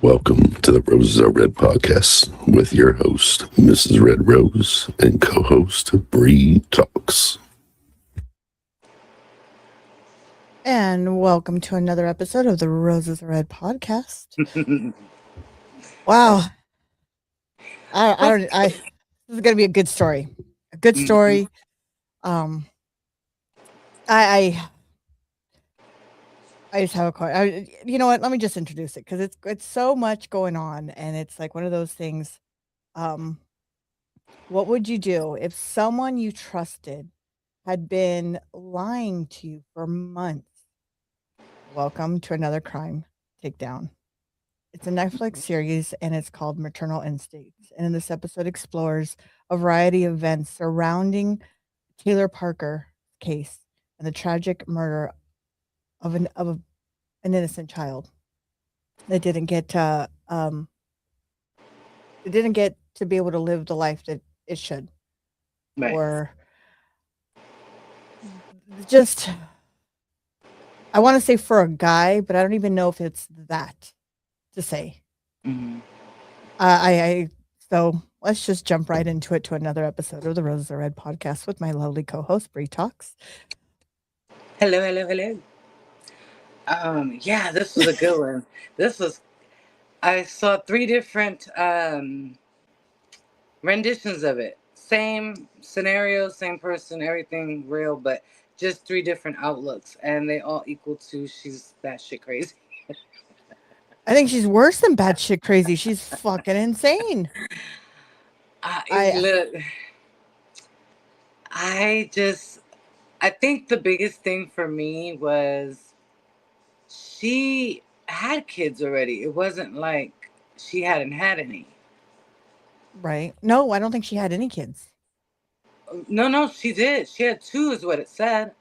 Welcome to the Roses Are Red podcast with your host, Mrs. Red Rose, and co-host, Bree Talks. And welcome to another episode of the Roses Are Red podcast. Wow. This is going to be a good story. A good story. I just have a question. You know what? Let me just introduce it because it's so much going on, and it's like one of those things. What would you do if someone you trusted had been lying to you for months? Welcome to another crime takedown. It's a Netflix series and it's called Maternal. And in this episode explores a variety of events surrounding Taylor Parker case and the tragic murder of an innocent child that didn't get to be able to live the life that it should. Right. Or just I want to say for a guy, but I don't even know if it's that to say. So let's just jump right into it to another episode of the Roses Are Red podcast with my lovely co-host Bree Talks. Hello. Yeah, this was a good one. I saw 3 different renditions of it. Same scenario, same person, everything real, but just 3 different outlooks, and they all equal to she's batshit crazy. I think she's worse than batshit crazy. She's fucking insane. I think the biggest thing for me was she had kids already. It wasn't like she hadn't had any. Right. No, I don't think she had any kids. No, she did. She had 2 is what it said.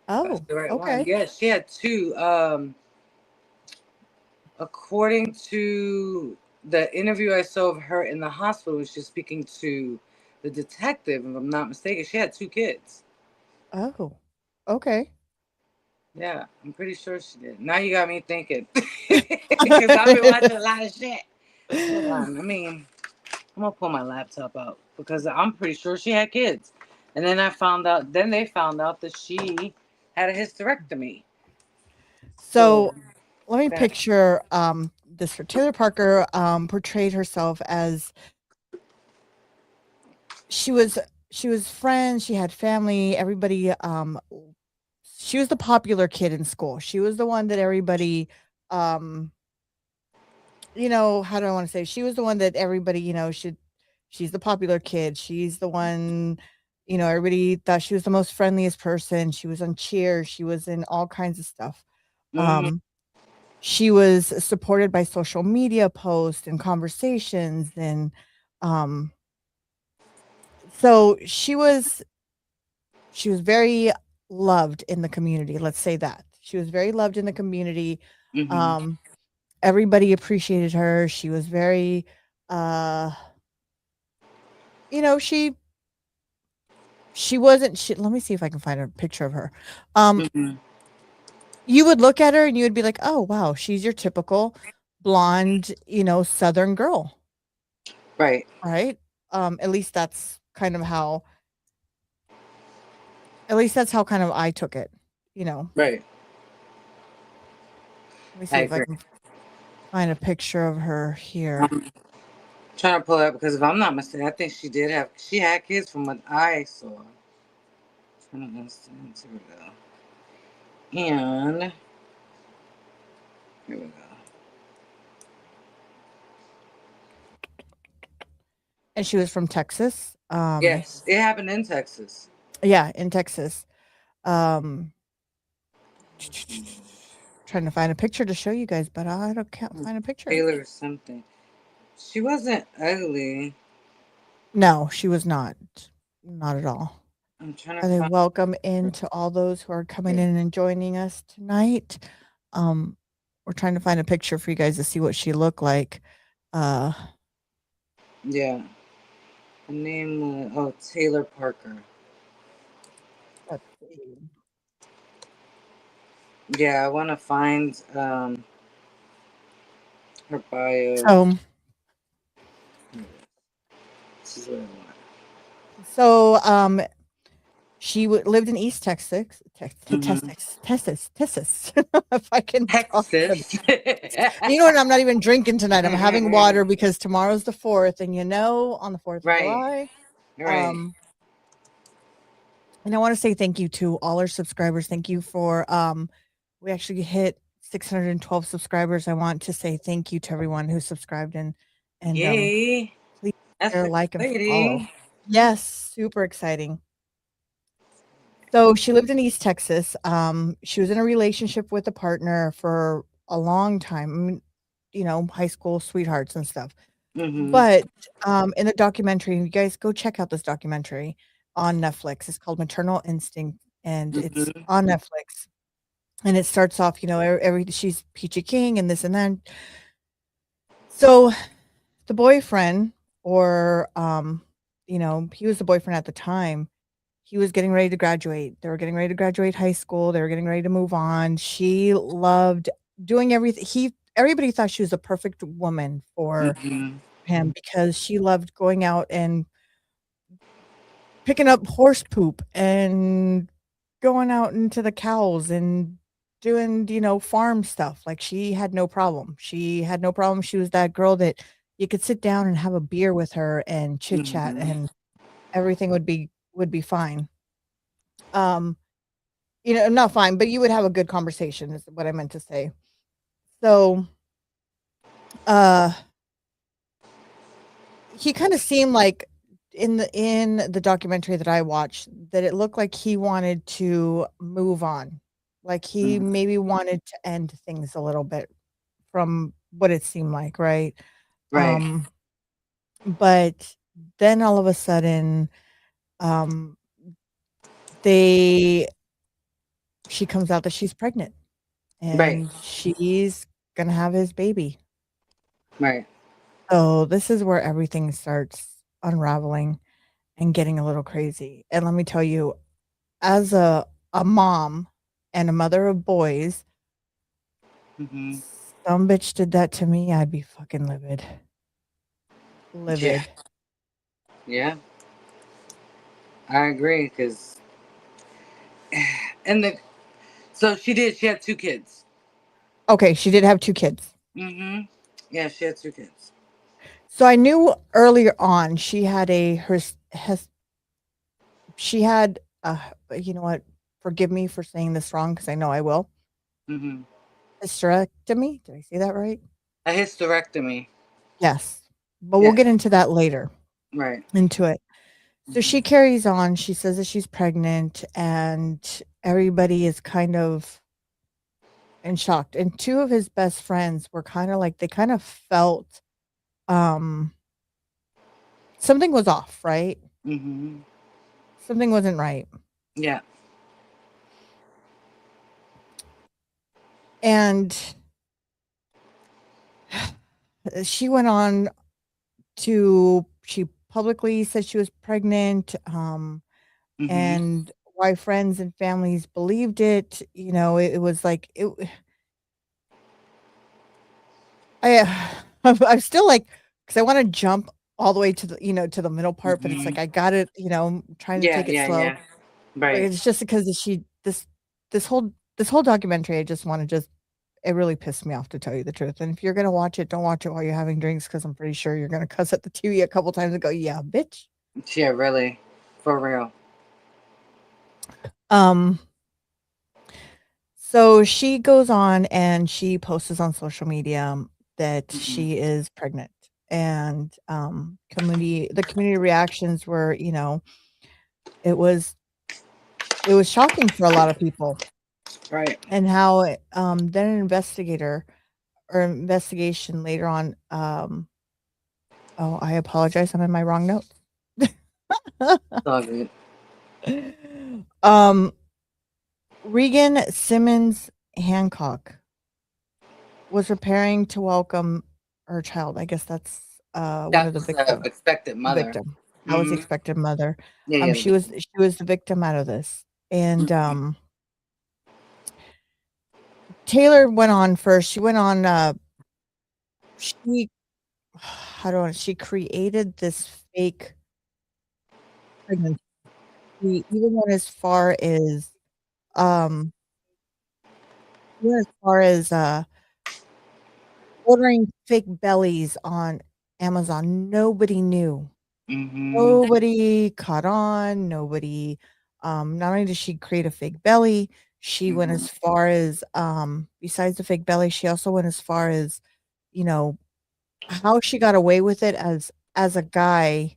Oh, The right okay. one. Yes, she had 2. According to the interview I saw of her in the hospital, when she was speaking to the detective, if I'm not mistaken, she had 2 kids. Oh, okay. Yeah, I'm pretty sure she did. Now you got me thinking. Because I've been watching a lot of shit. Hold on. I'm going to pull my laptop out because I'm pretty sure she had kids. And then they found out that she had a hysterectomy. So let me picture this. Taylor Parker portrayed herself as she was friends, she had family, everybody she was the popular kid in school. She was the one that everybody how do I want to say? She was the one that everybody, she's the popular kid. She's the one, everybody thought she was the most friendliest person. She was on Cheers. She was in all kinds of stuff. She was supported by social media posts and conversations. And so she was very loved in the community. Let's say that. She was very loved in the community. Everybody appreciated her. She was very, she wasn't, let me see if I can find a picture of her. You would look at her and you would be like, oh, wow, she's your typical blonde, Southern girl. Right. Right. At least that's kind of how kind of I took it, Right. Let me see if I can find a picture of her here. I'm trying to pull it up because if I'm not mistaken, I think she had kids from what I saw. Here we go. And here we go. And she was from Texas. Yes, it happened in Texas. Yeah, in Texas. Trying to find a picture to show you guys, but can't find a picture. Taylor or something. She wasn't ugly. No, she was not. Not at all. I'm trying to find. Welcome into all those who are coming in and joining us tonight. We're trying to find a picture for you guys to see what she looked like. Yeah. Her name was Taylor Parker. Let's see. Yeah, I want to find her Her bio. So, This is what I want. she lived in East Texas. Texas. If I can talk. Texas. You know what? I'm not even drinking tonight. I'm having water because tomorrow's the 4th, and on the 4th of Right. July. Right. And I want to say thank you to all our subscribers. Thank you for we actually hit 612 subscribers. I want to say thank you to everyone who subscribed and Yay. please That's share, like, and follow. exciting. Yes, super exciting. So she lived in East Texas. She was in a relationship with a partner for a long time. I mean, high school sweethearts and stuff. Mm-hmm. But in the documentary, you guys go check out this documentary on Netflix. It's called Maternal Instinct, and it's on Netflix. And it starts off, she's Peachy King and this and that. So the boyfriend, or he was the boyfriend at the time. He was getting ready to graduate. They were getting ready to graduate high school. They were getting ready to move on. She loved doing everything. Everybody thought she was the perfect woman for him because she loved going out and picking up horse poop and going out into the cows and doing, farm stuff. Like, she had no problem. She had no problem. She was that girl that you could sit down and have a beer with her and chit chat and everything would be fine. Not fine, but you would have a good conversation is what I meant to say. So, he kind of seemed like in the documentary that I watched that it looked like he wanted to move on. Like, he maybe wanted to end things a little bit from what it seemed like, right? Right. But then all of a sudden, she comes out that she's pregnant and she's gonna have his baby. Right. So this is where everything starts unraveling and getting a little crazy. And let me tell you, as a mom and a mother of boys, some bitch did that to me, I'd be fucking livid. Livid. Yeah. I agree, because so she had 2 kids. Okay, she did have 2 kids. Yeah, she had 2 kids. So I knew earlier on she had she had you know what? Forgive me for saying this wrong because I know I will. Hysterectomy? Did I say that right? A hysterectomy. Yes. But we'll get into that later. Right. Into it. So she carries on. She says that she's pregnant and everybody is kind of in shock. And 2 of his best friends were kind of like, they kind of felt something was off, right? Something wasn't right. Yeah. And she went on she publicly said she was pregnant, and why friends and families believed it, it was like, I'm still like, because I want to jump all the way to the, to the middle part, but it's like, I got it, trying to take it slow. Yeah. Right. But it's just because this whole documentary, I just want to it really pissed me off, to tell you the truth. And if you're going to watch it, don't watch it while you're having drinks, because I'm pretty sure you're going to cuss at the TV a couple times and go, yeah, bitch. Yeah, really. For real. So she goes on and she posts on social media that she is pregnant. And the community reactions were, it was shocking for a lot of people. Right. And how then an investigation later on, oh, I apologize, I'm in my wrong notes. All good. Reagan Simmons-Hancock was preparing to welcome her child. I guess that's one of the victims. Expected mother. Victim. That was the expected mother. Yeah, she was the victim out of this. And Taylor went on first. She went on she how do I she created this fake pregnancy. She even went as far as, um, she went as far as, ordering fake bellies on Amazon. Nobody knew. Mm-hmm. Nobody caught on, nobody not only did she create a fake belly, she went Mm-hmm. as far as, besides the fake belly, she also went as far as, you know, how she got away with it as a guy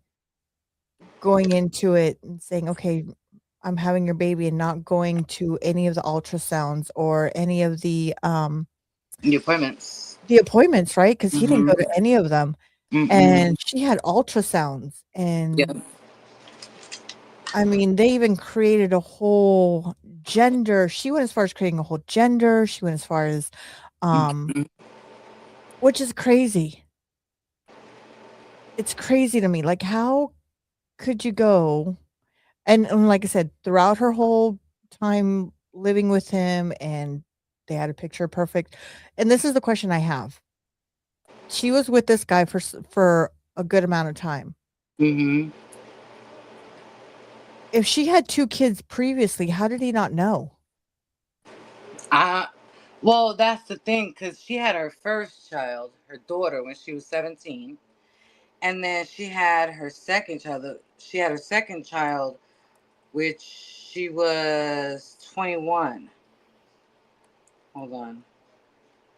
going into it and saying, "Okay, I'm having your baby," and not going to any of the ultrasounds or any of The appointments. the appointments, right? Because he didn't go to Mm-hmm. any of them, Mm-mm. and she had ultrasounds, Yeah. and I mean, they even created a whole gender. She went as far as creating a whole gender. She went as far as, um, Mm-hmm. which is crazy. It's crazy to me. Like, how could you go? And like I said, throughout her whole time living with him, and they had a picture perfect. And this is the question I have. She was with this guy for a good amount of time. Mm-hmm. If she had 2 kids previously, how did he not know? Uh, well, that's the thing, because she had her first child, her daughter, when she was 17. And then she had her second child. She had her second child, which she was 21. Hold on.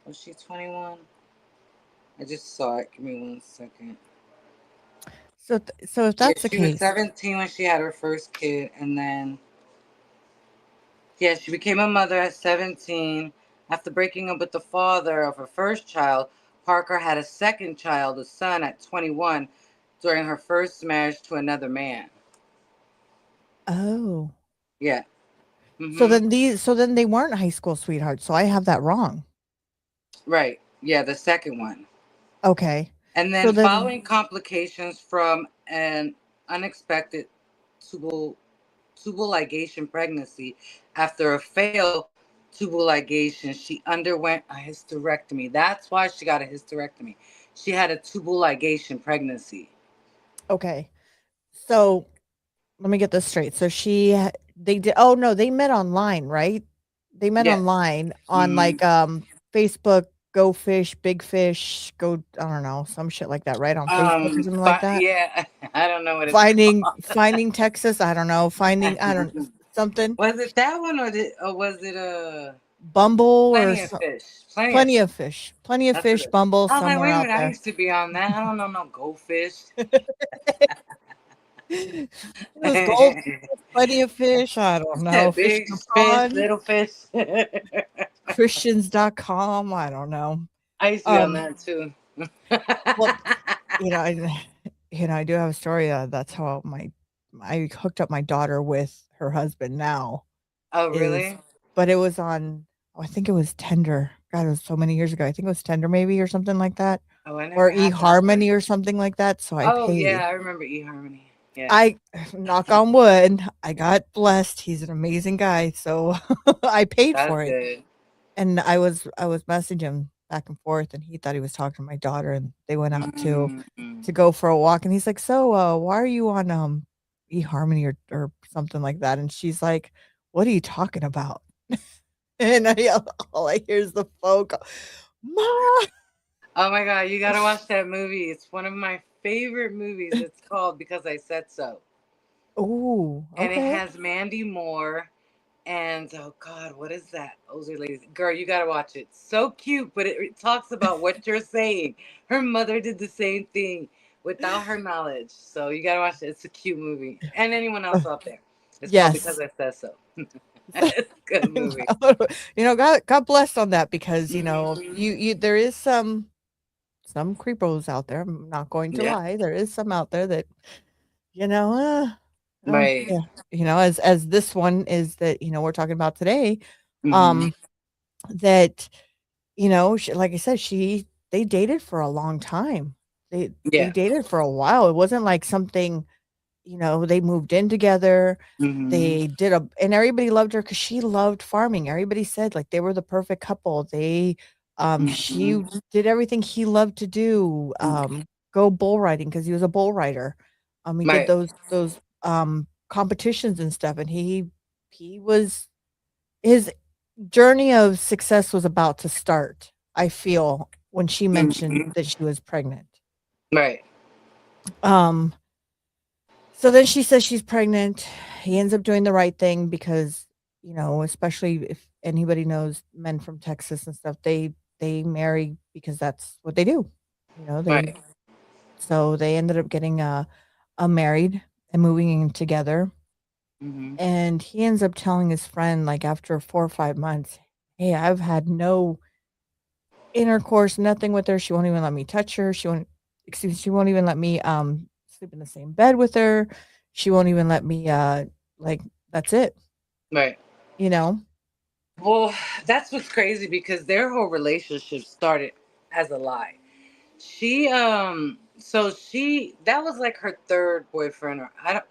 Was she 21? I just saw it. Give me 1 second. So if Yeah, that's the she was case, 17 when she had her first kid. And then, yeah, she became a mother at 17. After breaking up with the father of her first child, Parker had a second child, a son, at 21 during her first marriage to another man. oh. Yeah. Mm-hmm. So then they weren't high school sweethearts, so I have that wrong. Right. Yeah, the second one. Okay. And So then then following complications from an unexpected tubal tubal ligation pregnancy, after a failed tubal ligation, she underwent a hysterectomy. That's why she got a hysterectomy. She had a tubal ligation pregnancy. okay. So let me get this straight. So they did oh no, they met online, right? They met Yes. online on Mm-hmm. like Facebook, Go Fish, Big Fish, go I don't know, some shit like that, right? On Facebook or something like But that. yeah, I don't know what it's Finding Texas, I don't know, I don't called. something. Was it that one, or was it Bumble or Plenty of Fish? Plenty of Plenty Fish. of Fish. Plenty of That's what Fish, it is. Bumble, I was like, somewhere wait a out minute, I there. used to be on that. I don't know no goldfish. It was goldfish, plenty of fish, I don't know, fish Big in a fish, pond, little fish. Christians.com, I don't know. I used to be on Um, that too. well, you know, I I do have a story, that's how I hooked up my daughter with her husband now Oh, is really? but it was on I think it was Tinder. God, it was so many years ago. I think it was Tinder maybe or something like that, Oh, I or never had that one. eHarmony or something like that, so I Oh, yeah, paid. I remember eHarmony. Yeah, I knock on wood, I got blessed. He's an amazing guy, so I paid that's for it. good. And I was messaging him back and forth, and he thought he was talking to my daughter, and they went out Mm-hmm. to go for a walk, and he's like, "So, why are you on eHarmony or something like that?" And she's like, "What are you talking about?" And all I hear is the phone call, "Mom." Oh my God, you gotta watch that movie. It's one of my favorite movies. It's called Because I Said So. Ooh, And it okay. has Mandy Moore and oh God, what is that? Older lady. Girl, you gotta watch it. So cute, but it talks about what you're saying. Her mother did the same thing without her knowledge. So you gotta watch it. It's a cute movie. And anyone else out there. It's called Because Yes. I Said So. It's a good movie. God bless on that because, Mhm. you there is some creepos out there. I'm not going to Yeah. lie. There is some out there that, Right. yeah, as this one is that, we're talking about today, Hmm. um, that, like I said, they dated for a long time. They Yeah. dated for a while. It wasn't like something, they moved in together. Hmm. They and everybody loved her because she loved farming. Everybody said like they were the perfect couple. They She did everything he loved to do. Go bull riding because he was a bull rider. He did Right. those competitions and stuff, and he was his journey of success was about to start. I feel when she mentioned Mhm. that she was pregnant. Right. Um, so then she says she's pregnant. He ends up doing the right thing because, especially if anybody knows men from Texas and stuff, they marry because that's what they do. They Right. so they ended up getting a married and moving in together. Hmm. And he ends up telling his friend like after 4 or 5 months, "Hey, I've had no intercourse, nothing with her. She won't even let me touch her. She won't even let me sleep in the same bed with her. She won't even let me like that's it, Right. you know? Well, that's what's crazy because their whole relationship started as a lie. So that was like her third boyfriend, or I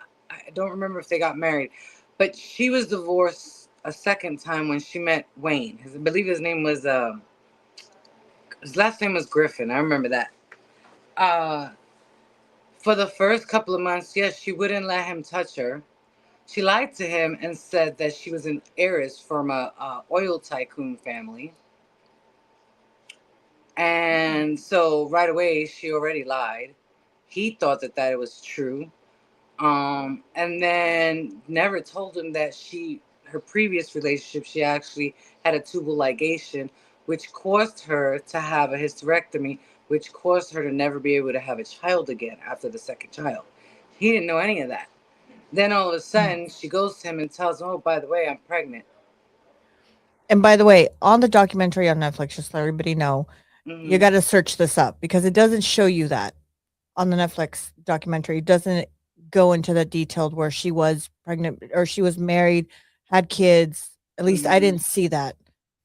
don't remember if they got married, but she was divorced a second time when she met Wayne. I believe his last name was Griffin. I remember that. Uh, for the first couple of months, yes, she wouldn't let him touch her. She lied to him and said that she was an heiress from a oil tycoon family. And so right away, she already lied. He thought that it was true. And then never told him that her previous relationship, she actually had a tubal ligation, which caused her to have a hysterectomy, which caused her to never be able to have a child again after the second child. He didn't know any of that. Then all of a sudden, she goes to him and tells him, "Oh, by the way, I'm pregnant." And by the way, on the documentary on Netflix, just to let everybody know, you Hmm. got to search this up because it doesn't show you that on the Netflix documentary. It doesn't go into the detailed where she was pregnant or she was married, had kids. At least I Hmm. didn't see that.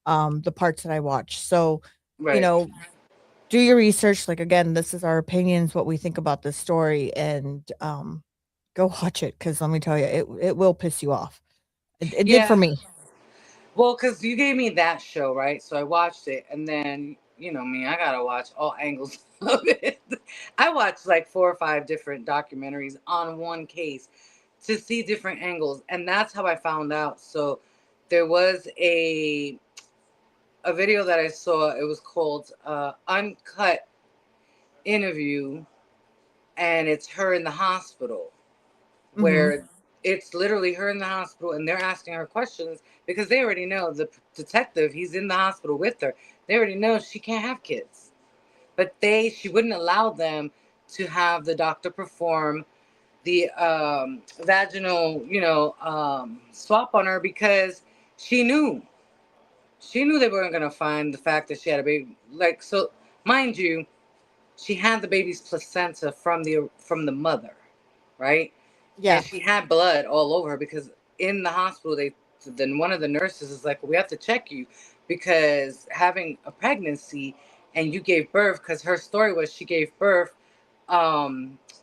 The parts that I watched. So, you Right. know, do your research. Like again, this is our opinions, what we think about this story, and go watch it because let me tell you, it will piss you off. It did for Yeah. me. Well, because you gave me that show, right? So I watched it, and then you know me, I gotta watch all angles of it. I watched like 4 or 5 different documentaries on one case to see different angles, and that's how I found out. So there was a video that I saw. It was called "Uncut Interview," and it's her in the hospital Hmm. where it's literally her in the hospital and they're asking her questions because they already know the detective, he's in the hospital with her. They already know she can't have kids. But she wouldn't allow them to have the doctor perform the vaginal, swap on her because she knew. She knew they weren't going to find the fact that she had a baby. Like, so, mind you, she had the baby's placenta from the mother, right? And Yeah. she had blood all over her because in the hospital then one of the nurses is like, "We have to check you because having a pregnancy and you gave birth," because her story was she gave birth,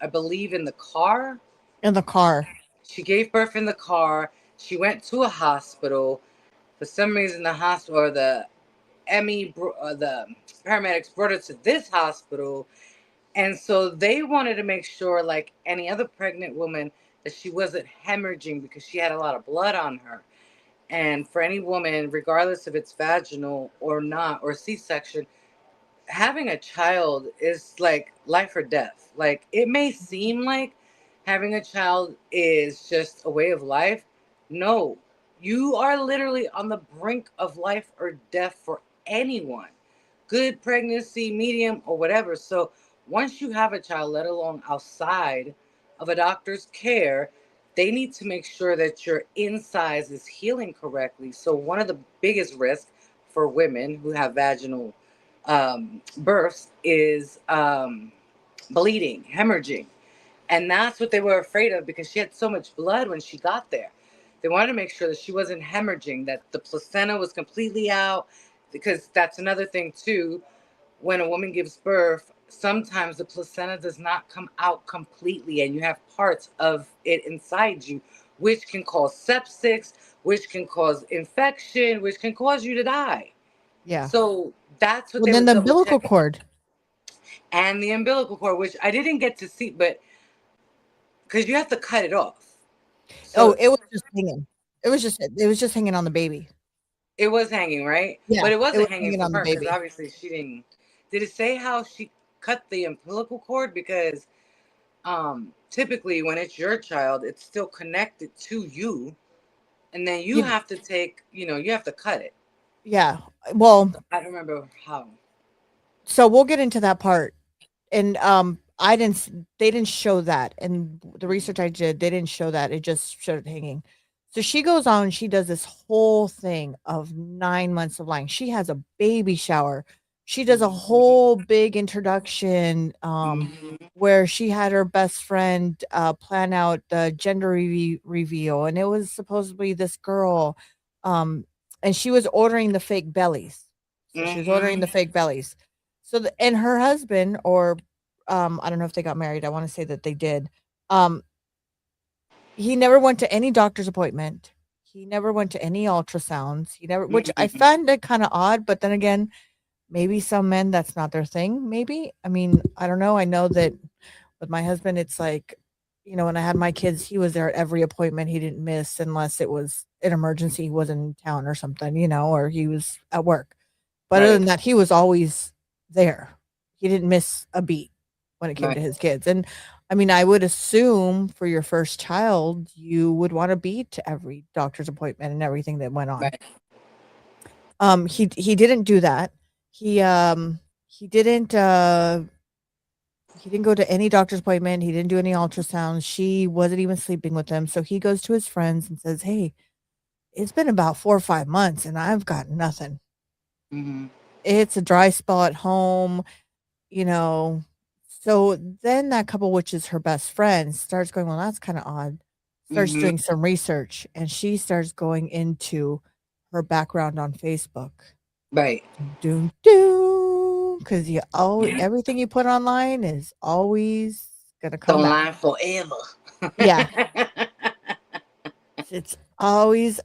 I believe in the car. In the car. She gave birth in the car. She went to a hospital. For some reason, the hospital or the paramedics brought her to this hospital, and so they wanted to make sure, like any other pregnant woman, that she wasn't hemorrhaging because she had a lot of blood on her. And for any woman, regardless if it's vaginal or not, or C-section, having a child is like life or death. Like it may seem like having a child is just a way of life. No, you are literally on the brink of life or death for anyone. Good pregnancy, medium, or whatever. So once you have a child, let alone outside of a doctor's care, they need to make sure that your insides is healing correctly. So one of the biggest risks for women who have vaginal births is bleeding, hemorrhaging. And that's what they were afraid of because she had so much blood when she got there. They wanted to make sure that she wasn't hemorrhaging, that the placenta was completely out, because that's another thing too. When a woman gives birth, sometimes the placenta does not come out completely, and you have parts of it inside you, which can cause sepsis, which can cause infection, which can cause you to die. Yeah. So That's what Well, they then were the double umbilical checking. cord. And the umbilical cord, which I didn't get to see, but because you have to cut it off. Oh, So it was just hanging. It was just hanging on the baby. it was hanging, right? Yeah, But it it was wasn't hanging hanging from on the her because baby. obviously she didn't. Did it say how she cut the umbilical cord? Because typically when it's your child, it's still connected to you, and then you You have to take, you have to cut it. Yeah. Well, I don't remember how. so we'll get into that part. And they didn't show that. And the research I did, they didn't show that. It just showed it hanging. So she goes on, she does this whole thing of 9 months of lying. She has a baby shower. She does a whole big introduction Mhm. where she had her best friend plan out the gender reveal, and it was supposedly this girl, um, and she was ordering the fake bellies. So she was ordering the Mhm. fake bellies. So and her husband, or I don't know if they got married. I want to say that they did. Um, he never went to any doctor's appointment. He never went to any ultrasounds. He never, which I Mhm. found it kind of odd. But then again, maybe some men that's not their thing. Maybe, I mean, I don't know. I know that with my husband, it's like, when I had my kids, he was there at every appointment. He didn't miss unless it was an emergency. He wasn't in town or something, or he was at work. But other Right. than that, he was always there. He didn't miss a beat when it came to Right. his kids. And I mean, I would assume for your first child, you would want to be to every doctor's appointment and everything that went on. Right. He didn't do that. He he didn't he didn't go to any doctor's appointment. He didn't do any ultrasounds. She wasn't even sleeping with him. So he goes to his friends and says, "Hey, it's been about 4 or 5 months and I've got nothing. Mhm. It's a dry spell at home." You know, so then that couple, which is her best friend, starts going, "Well, that's kinda odd." Starts Mhm. doing some research, and she starts going into her background on Facebook. Right. Doom, doom, because you always everything you put online is always gonna come back. Online forever. Yeah, it's always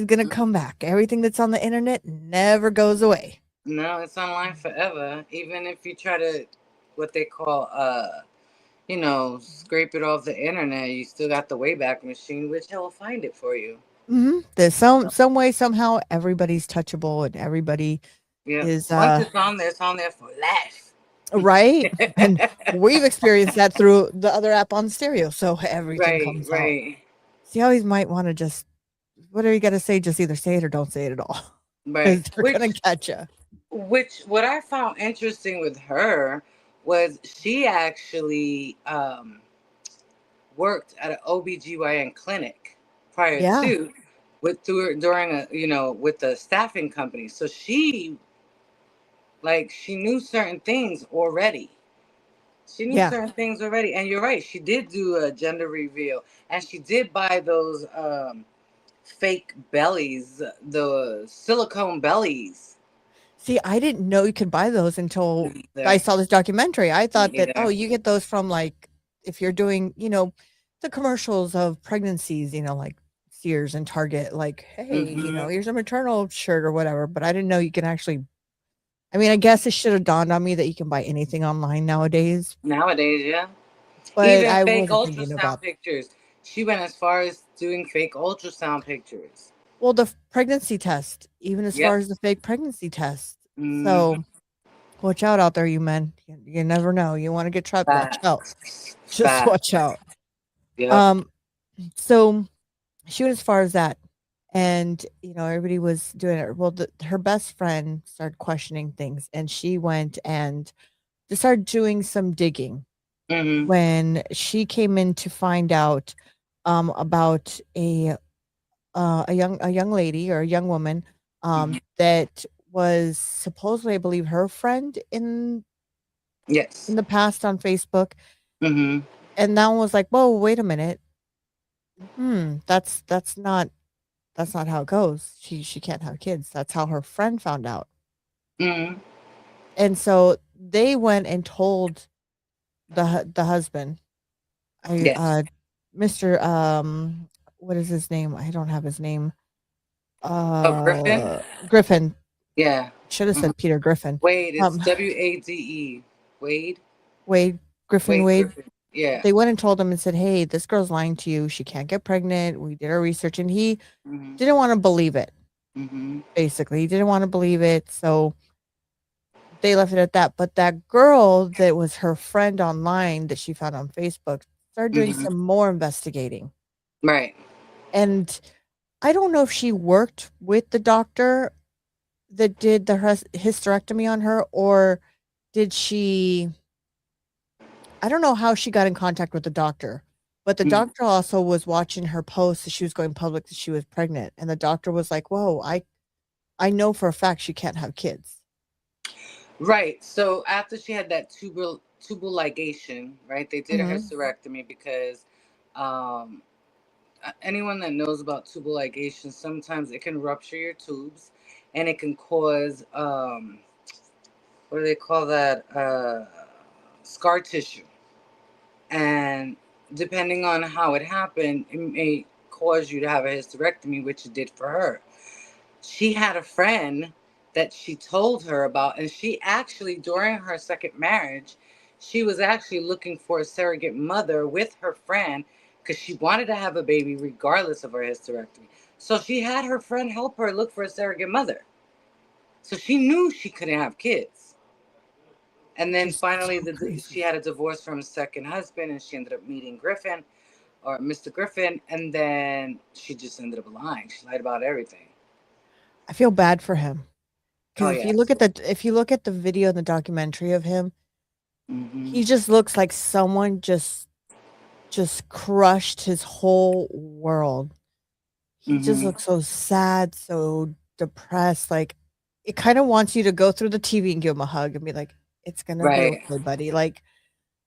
gonna come back. Everything that's on the internet never goes away. No, it's online forever. Even if you try to, what they call, scrape it off the internet, you still got the Wayback Machine, which will find it for you. Mhm. There's some way, somehow, everybody's touchable and everybody Yeah. is, Once it's on there for life. right? And we've experienced that through the other app on stereo, so everything Right, comes out. right, So you always might wanna just whatever you gotta say, just either say it or don't say it at all, right. because 'cause they're gonna catch you. Which what I found interesting with her was she actually worked at an OBGYN clinic prior Yeah. to during a with the staffing company. So she knew certain things already. She knew Yeah. certain things already. And you're right, she did do a gender reveal and she did buy those fake bellies, the silicone bellies. See, I didn't know you could buy those until Me I either. saw this documentary. I Me thought that, oh, either. you get those from, like, if you're doing, the commercials of pregnancies, like Sears and Target, like, "Hey, Hmm. here's a maternal shirt," or whatever, but I didn't know you can actually I mean, I guess it should have dawned on me that you can buy anything online nowadays, Nowadays, yeah. but Even I fake wasn't thinking ultrasound about pictures. She went as far as doing fake ultrasound pictures. well, the pregnancy test, even as far Yep. as the fake pregnancy test. Hmm. So, watch out there, you men. You never know. You wanna get trapped, watch out. Facts. Just watch Facts. out. Yep. Um, so she went as far as that, and, everybody was doing it. Well, her best friend started questioning things, and she went and just started doing some digging Hmm. when she came in to find out, about a young lady or a young woman, that was supposedly, I believe, her friend in Yes. the past on Facebook, Hmm. and that one was like, "Whoa, wait a minute. That's not how it goes. She can't have kids." That's how her friend found out. Hmm. And so they went and told the husband, I Yes. Mr. What is his name? I don't have his name. Oh, Griffin. Griffin. Yeah. Should have said Peter Griffin. Wade. It's Wade. Wade. Wade Griffin. Wade. Griffin. Yeah. They went and told him and said, "Hey, this girl's lying to you. She can't get pregnant. We did our research," and he didn't want to believe it. Basically, he didn't want to believe it, so they left it at that. But that girl that was her friend online that she found on Facebook started doing some more investigating. Right. And I don't know if she worked with the doctor that did the hysterectomy on her, or did she... I don't know how she got in contact with the doctor, but the doctor also was watching her post that she was going public that she was pregnant. And the doctor was like, whoa, I know for a fact she can't have kids. Right. So after she had that tubal ligation, right, they did a hysterectomy because anyone that knows about tubal ligation, sometimes it can rupture your tubes and it can cause, what do they call that? Scar tissue. And depending on how it happened, it may cause you to have a hysterectomy, which it did for her. She had a friend that she told her about, and she actually, during her second marriage, she was actually looking for a surrogate mother with her friend because she wanted to have a baby regardless of her hysterectomy. So she had her friend help her look for a surrogate mother. So she knew she couldn't have kids. And then finally, she had a divorce from a second husband, and she ended up meeting Griffin, or Mr. Griffin, and then she just ended up lying. She lied about everything. I feel bad for him. Because if you look at the video and the documentary of him, he just looks like someone just crushed his whole world. He just looks so sad, so depressed. Like, it kind of wants you to go through the TV and give him a hug and be like, it's gonna be okay, buddy. Like,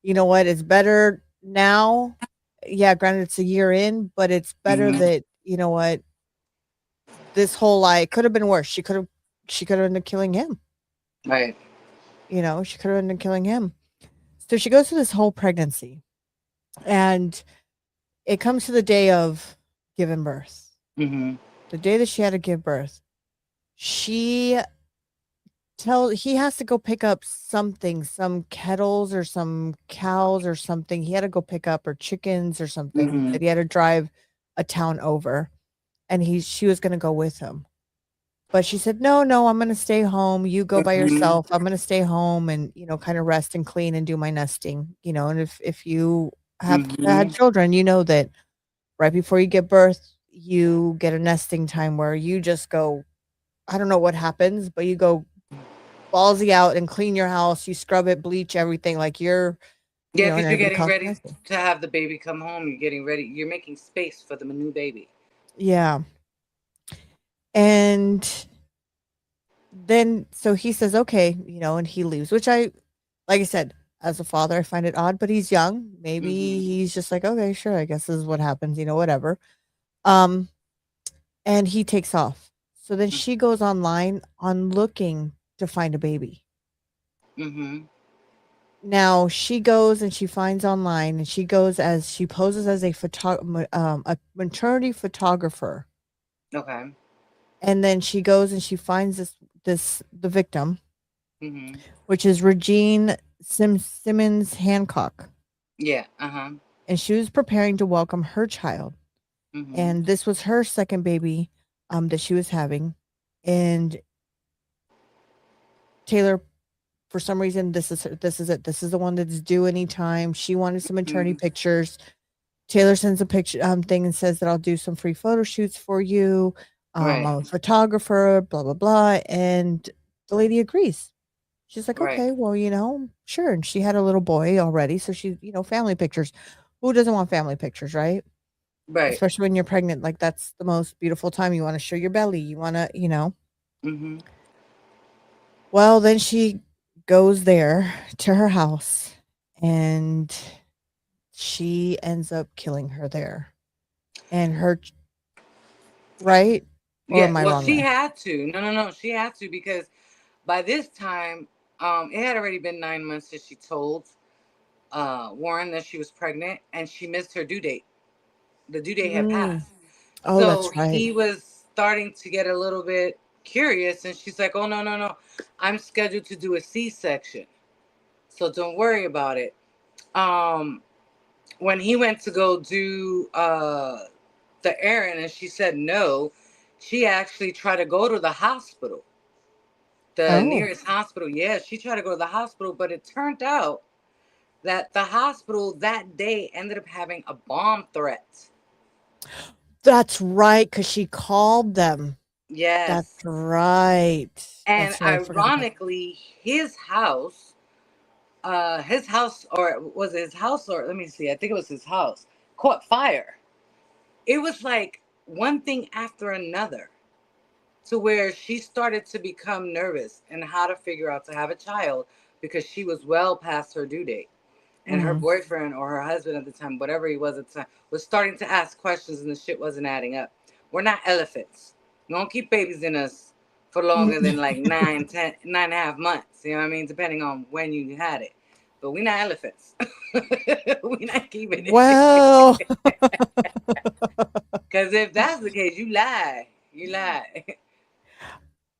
you know what? It's better now. Yeah, granted, it's a year in, but it's better that, you know what, this whole lie could have been worse. She could have ended up killing him. Right. You know, she could have ended up killing him. So she goes through this whole pregnancy, and it comes to the day of giving birth. The day that she had to give birth, he has to go pick up something, some kettles or some cows or something. He had to go pick up, or chickens or something that he had to drive a town over, and she was going to go with him. But she said, no, I'm going to stay home. You go by yourself. I'm going to stay home and, you know, kind of rest and clean and do my nesting, you know. And if you have had children, you know that right before you give birth, you get a nesting time where you just go, I don't know what happens, but you go ballsy out and clean your house. You scrub it, bleach everything, like you're... Yeah, because you're getting ready to have the baby come home. You're getting ready. You're making space for the new baby. Yeah. And then, so he says, okay, you know, and he leaves, which like I said, as a father, I find it odd, but he's young. Maybe he's just like, okay, sure, I guess this is what happens, you know, whatever. And he takes off. So then she goes online on looking to find a baby. Now she goes and she finds online, and she poses as a maternity photographer. Okay. And then she goes and she finds the victim, which is Reagan Simmons-Hancock. Yeah. And she was preparing to welcome her child. And this was her second baby that she was having. And Taylor, for some reason, this is it. This is the one that's due anytime. She wanted some maternity pictures. Taylor sends a picture thing and says that I'll do some free photo shoots for you. I'm a photographer, blah, blah, blah. And the lady agrees. She's like, okay, well, you know, sure. And she had a little boy already. So she, you know, family pictures. Who doesn't want family pictures, right? Right. Especially when you're pregnant. Like, that's the most beautiful time. You want to show your belly. You want to, you know. Well, then she goes there to her house, and she ends up killing her there. And her... Right? Or am I wrong she there? had to. No. She had to, because by this time, it had already been 9 months since she told Warren that she was pregnant, and she missed her due date. The due date had passed. Oh, So that's right. he was starting to get a little bit curious, and she's like, "Oh no, no, no, I'm scheduled to do a C-section, so don't worry about it." Um, when he went to go do the errand, and she said no, she actually tried to go to the hospital, the Oh, nearest hospital. Yeah, she tried to go to the hospital, but it turned out that the hospital that day ended up having a bomb threat. that's right, because she called them. That's Yes. right. And That's right. I forgot about that. ironically, his house, or was it his house, or let me see, I think it was his house, caught fire. It was like one thing after another, to where she started to become nervous and how to figure out to have a child, because she was well past her due date. And her Mhm. boyfriend or her husband at the time, whatever he was at the time, was starting to ask questions, and the shit wasn't adding up. We're not elephants. We don't keep babies in us for longer than like 9.5 months. You know what I mean? Depending on when you had it. But we're not elephants. We're not keeping it. Well, Because if that's the case, you lie. You lie.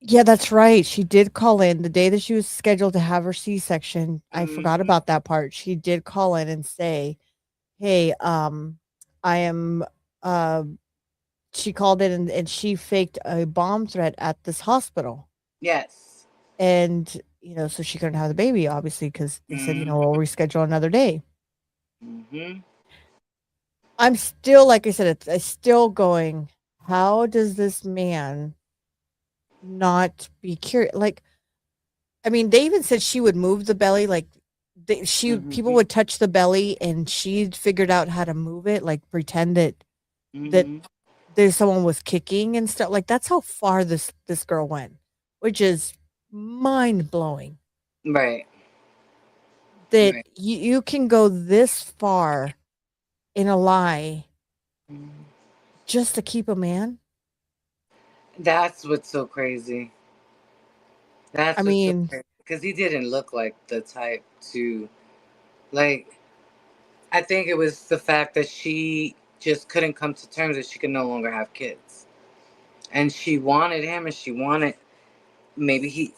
yeah, that's right. She did call in the day that she was scheduled to have her C-section. I forgot Hmm. about that part. She did call in and say, "Hey, I am." Uh, she called in and she faked a bomb threat at this hospital, Yes. and so she couldn't have the baby, obviously, because they said, Hmm. we'll reschedule another day. Hmm. I'm still, like I said, it's still going. How does this man not be curious? Like, I mean, they even said she would move the belly, like people Hmm. would touch the belly, and she figured out how to move it, like pretend that Hmm. there's someone was kicking and stuff. Like that's how far this girl went, which is mind blowing. Right. That Right. you can go this far in a lie Mhm. just to keep a man. That's what's so crazy. I That's what's so mean, crazy. Because he didn't look like the type to, like, I think it was the fact that she just couldn't come to terms that she could no longer have kids. And she wanted him, and she wanted, maybe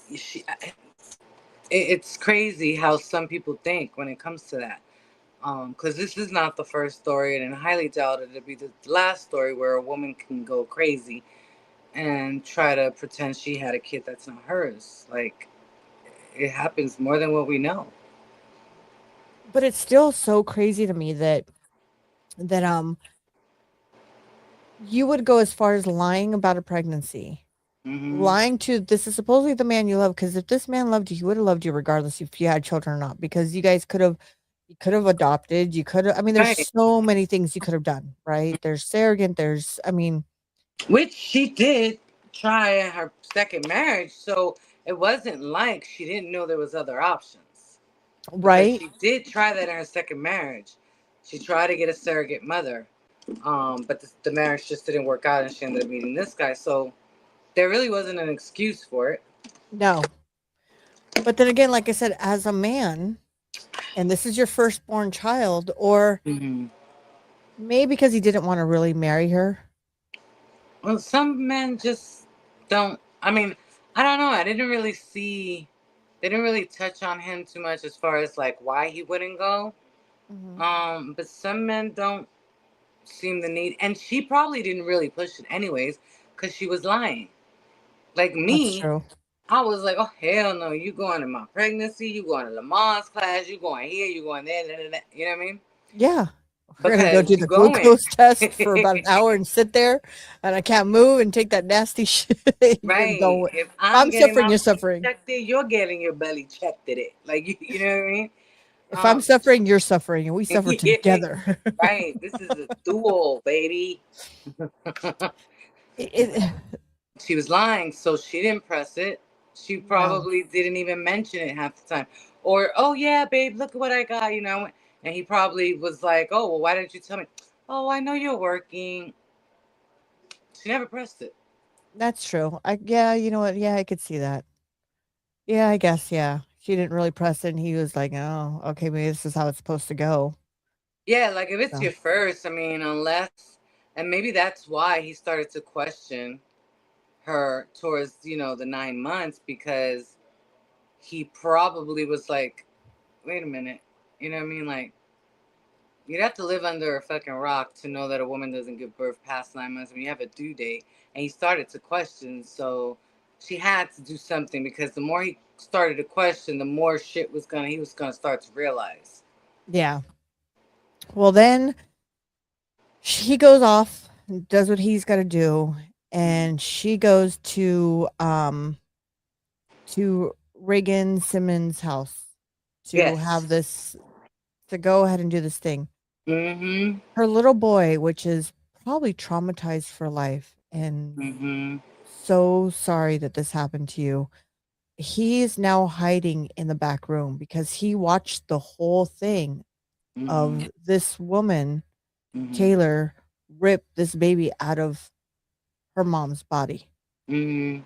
it's crazy how some people think when it comes to that. Because this is not the first story, and I highly doubt it'll be the last story where a woman can go crazy and try to pretend she had a kid that's not hers. Like, it happens more than what we know. but it's still so crazy to me that you would go as far as lying about a pregnancy. Hmm. Lying to this is supposedly the man you love, because if this man loved you, he would have loved you regardless if you had children or not, because you could have adopted, you could have, I mean, there's Right. so many things you could have done, right? There's surrogate, there's, I mean, Which she did try in her second marriage. So it wasn't like she didn't know there was other options. Because right? she did try that in her second marriage. She tried to get a surrogate mother. But the marriage just didn't work out, and she ended up meeting this guy. So there really wasn't an excuse for it. No. But then again, like I said, as a man, and this is your firstborn child, or Hmm. maybe because he didn't want to really marry her. Well, some men just don't. I mean, I don't know. I didn't really see. They didn't really touch on him too much as far as like why he wouldn't go. Mhm. But some men don't seem the need, and she probably didn't really push it anyways, because she was lying. Like That's me, true. I was like, oh hell no, you going to my pregnancy, you going to Lamont's class, you going here, you going there, da, da, da. You know what I mean? Yeah. We're gonna go Because do you the going. glucose test for about an hour and sit there, and I can't move and take that nasty shit. You're Right. going. If If I'm I'm getting suffering, my you're belly suffering. checked it, you're getting your belly checked at it. Like, you know what I mean? If I'm suffering, you're suffering, and we suffer Yeah, together. right. This is a duel, baby. it, She was lying, so she didn't press it. She no, probably didn't even mention it half the time. Or, oh yeah, babe, look at what I got, you know. And he probably was like, oh, well, why didn't you tell me? Oh, I know you're working. She never pressed it. that's true. Yeah, you know what? Yeah, I could see that. Yeah, I guess. Yeah, she didn't really press it, and he was like, "Oh, okay, maybe this is how it's supposed to go." Yeah, like if it's So, your first, I mean, unless, and maybe that's why he started to question her towards, the 9 months, because he probably was like, wait a minute. You know what I mean? Like, you'd have to live under a fucking rock to know that a woman doesn't give birth past 9 months when you have a due date. And he started to question, so she had to do something, because the more he started to question, the more shit he was gonna start to realize. Yeah. Well, then he goes off, does what he's got to do, and she goes to Reagan Simmons' house to have Yes. this to go ahead and do this thing. Mm-hmm. Her little boy, which is probably traumatized for life, and Mm-hmm. so sorry that this happened to you. He is now hiding in the back room because he watched the whole thing Mm-hmm. of this woman, Mm-hmm. Taylor, rip this baby out of her mom's body. Mm-hmm.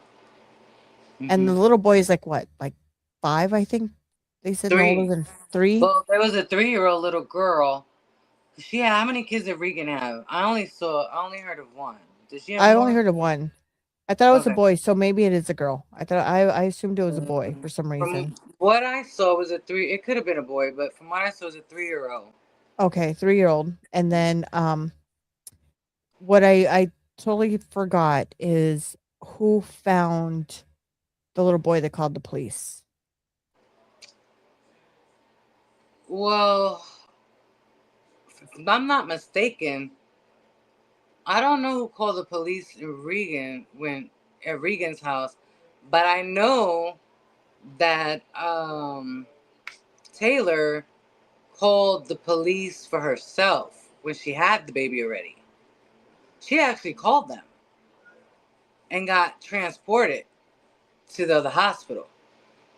And Mm-hmm. the little boy is like what? Like 5, I think they said no older 3. than 3. Well, there was a 3-year-old little girl. She had, how many kids did Regan have? I only heard of one. Did she have I only more? heard of 1. I thought it was a Okay. boy, so maybe it is a girl. I assumed it was a boy for some From reason. what I saw was a 3. It could have been a boy, but from what I saw, it was a 3-year-old. Okay, 3-year-old. And then what I totally forgot is who found the little boy that called the police. Well, if I'm not mistaken, I don't know who called the police in Regan when at Regan's house, but I know that Taylor called the police for herself when she had the baby already. She actually called them and got transported to the hospital.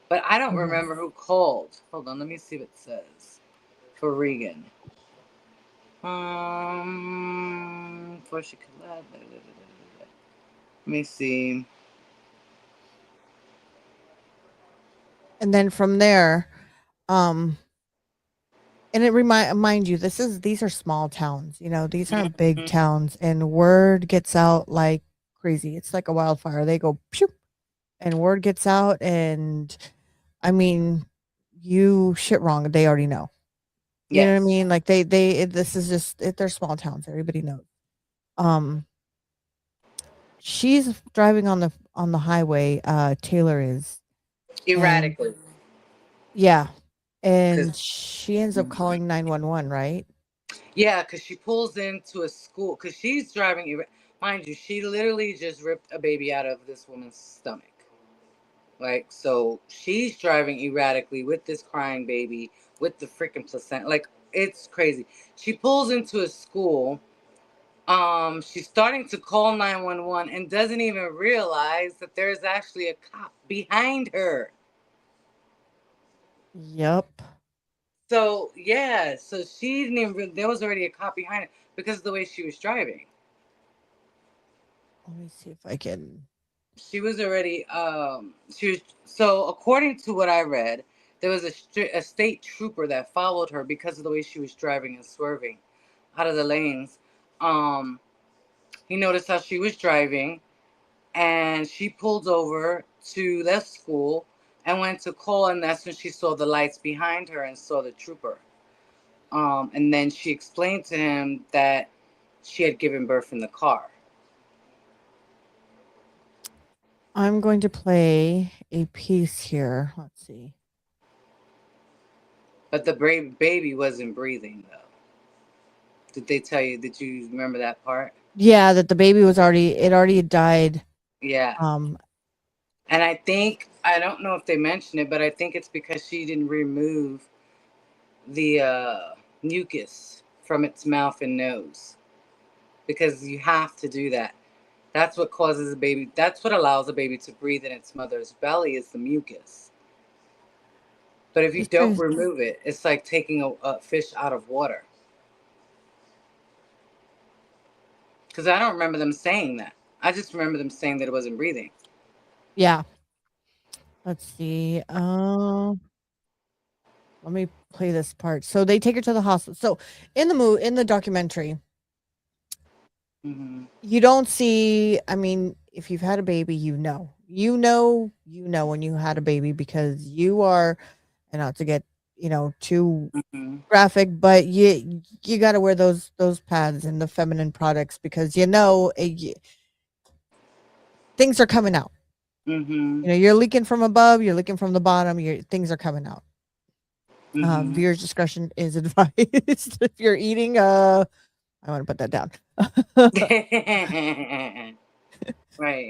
But I don't Mhm. remember who called. Hold on, let me see what it says for Regan. Before she could let me see. And then from there, um, and it mind you, these are small towns, these aren't big Mhm. towns, and word gets out like crazy. It's like a wildfire. They go pew, and word gets out, and I mean, you shit wrong, they already know. You know what I Yes. mean? Like this is just they're small towns. Everybody knows. Um, she's driving on the highway. Taylor is, and Erratically. yeah, and Cause, she ends up calling 911. Right? yeah, because she pulls into a school. Because she's driving. Mind you, she literally just ripped a baby out of this woman's stomach. Like, so she's driving erratically with this crying baby, with the freaking placenta. Like, it's crazy. She pulls into a school. She's starting to call 911 and doesn't even realize that there's actually a cop behind her. Yep. So yeah, so she didn't even. There was already a cop behind her because of the way she was driving. Let me see if I can. She was already. She was. So according to what I read, there was a state trooper that followed her because of the way she was driving and swerving out of the lanes. Um, he noticed how she was driving, and she pulled over to the school and went to call, and that's when she saw the lights behind her and saw the trooper. And then she explained to him that she had given birth in the car. I'm going to play a piece here. Let's see. But the baby wasn't breathing, though. Did they tell you? Did you remember that part? Yeah, that the baby was already had died. Yeah. Um, And I don't know if they mentioned it, but I think it's because she didn't remove the mucus from its mouth and nose. Because you have to do that. That's what causes a baby. That's what allows a baby to breathe in its mother's belly is the mucus. But if you just don't trying to, remove it, it's like taking a fish out of water. Because I don't remember them saying that. I just remember them saying that it wasn't breathing. yeah. Let's see. Let me play this part. So they take her to the hospital. So in the documentary, Mm-hmm. you don't see. I mean, if you've had a baby, you know when you had a baby because you are, and not to get, too graphic, but you got to wear those pads and the feminine products because things are coming out. You're leaking from above, you're leaking from the bottom, things are coming out. Viewers discretion is advised. If you're eating, I want to put that down. Right.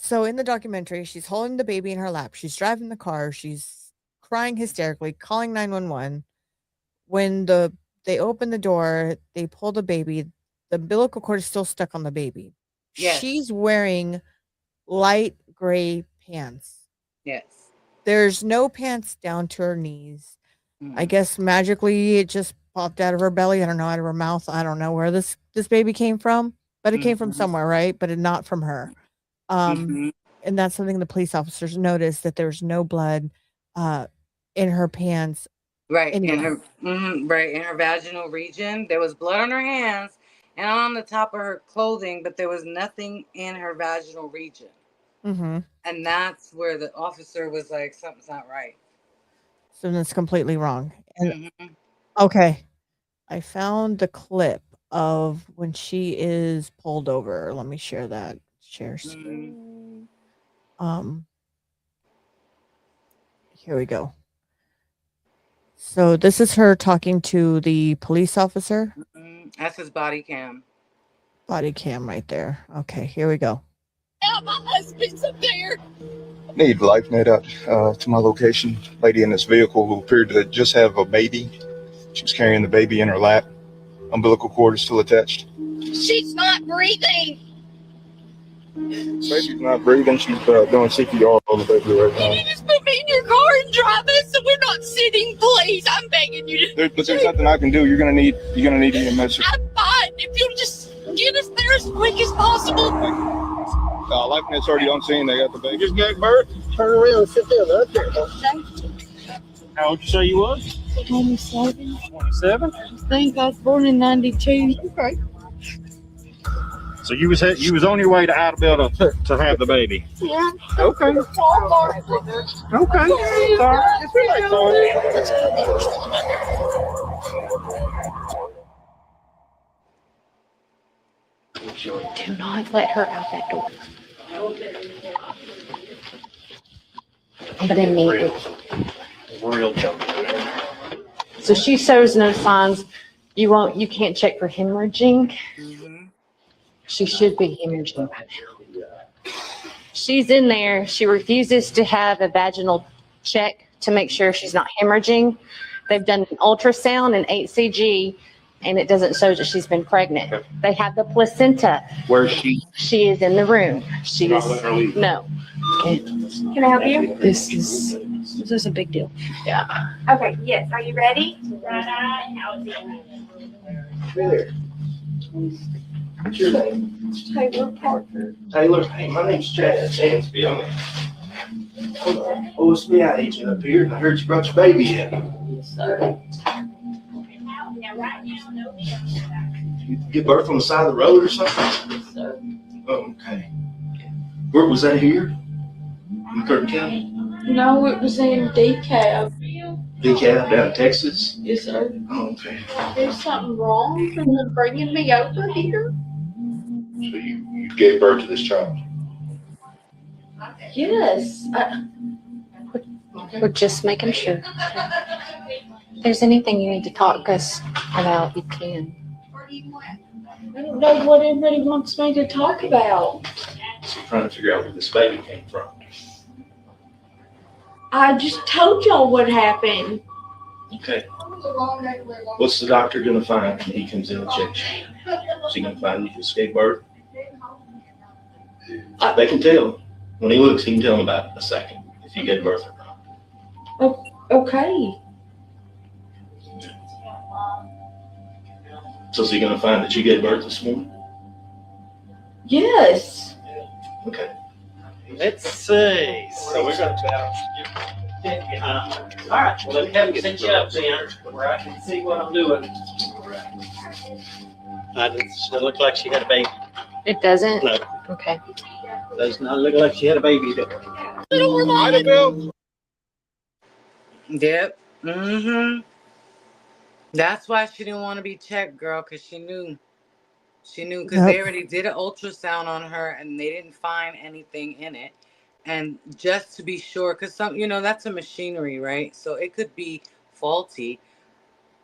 So in the documentary, she's holding the baby in her lap. She's driving the car. She's crying hysterically, calling 911. When they open the door, they pull the baby. The umbilical cord is still stuck on the baby. Yes. She's wearing light gray pants. Yes. There's no pants down to her knees. I guess magically it just popped out of her belly. I don't know, out of her mouth. I don't know where this baby came from, but it came from somewhere, right? But not from her. And that's something the police officers noticed, that there's no blood in her pants. Right. Anyway. In her vaginal region. There was blood on her hands and on the top of her clothing, but there was nothing in her vaginal region. And that's where the officer was like, something's not right. So that's completely wrong. And okay, I found the clip of when she is pulled over. Let me share that. Share screen. Here we go. So this is her talking to the police officer. That's his body cam. Body cam right there. Okay, here we go. My husband's up there. Need LifeNet up to my location. Lady in this vehicle who appeared to just have a baby. She was carrying the baby in her lap. Umbilical cord is still attached. She's not breathing. Baby's not breathing. She's doing CPR on the baby right Can you just put me in your car and drive us so we're not sitting, please? I'm begging you to. But there's nothing I can do. You're gonna need EMS. I'm fine. If you'll just get us there as quick as possible. LifeNet's already on scene. They got the baby. Just gave birth. Turn around and sit down right there. How old you say you was? 27. 27? I think I was born in 92. Okay. So you was on your way to Idabel to have the baby. Yeah. Okay. Okay. Sorry. It's okay, sorry. Do not let her out that door. But immediately. Real joke. So she shows no signs. You can't check for hemorrhaging. She should be hemorrhaging by now. She's in there. She refuses to have a vaginal check to make sure she's not hemorrhaging. They've done an ultrasound and HCG, and it doesn't show that she's been pregnant. Okay. They have the placenta. Where's she? She is in the room. She Not is letting her leave. no. Can I help you? This is a big deal. Yeah. Okay, yes. Are you ready? What's your name? Taylor Parker. Taylor. Hey, my name's Chad Sansby. I'm an OSBI agent up here, and I heard you brought your baby in. Yes, sir. You give birth on the side of the road or something? Yes, sir. Oh, okay. Where was that here? In Curtin County? No, it was in DeKalb. DeKalb down in Texas? Yes, sir. Oh, okay. There's something wrong from them bringing me over here? So you gave birth to this child? Yes. We're just making sure. If there's anything you need to talk to us about, you can. I don't know what anybody wants me to talk about. So I'm trying to figure out where this baby came from. I just told y'all what happened. Okay. What's the doctor gonna find when he comes in and checks you? Is he gonna find you escape birth? They can tell. When he looks, he can tell in about a second if you gave birth or not. Okay. So is he gonna find that you gave birth this morning? Yes. Okay. Let's see. So we're gonna All right, well, let me have you set you up then, where I can see what I'm doing. It looks like she had a baby. It doesn't? No. Okay. Does not look like she had a baby. Yep. Mm-hmm. That's why she didn't want to be checked, girl, because she knew. She knew because they already did an ultrasound on her and they didn't find anything in it. And just to be sure, because that's a machinery, right? So it could be faulty.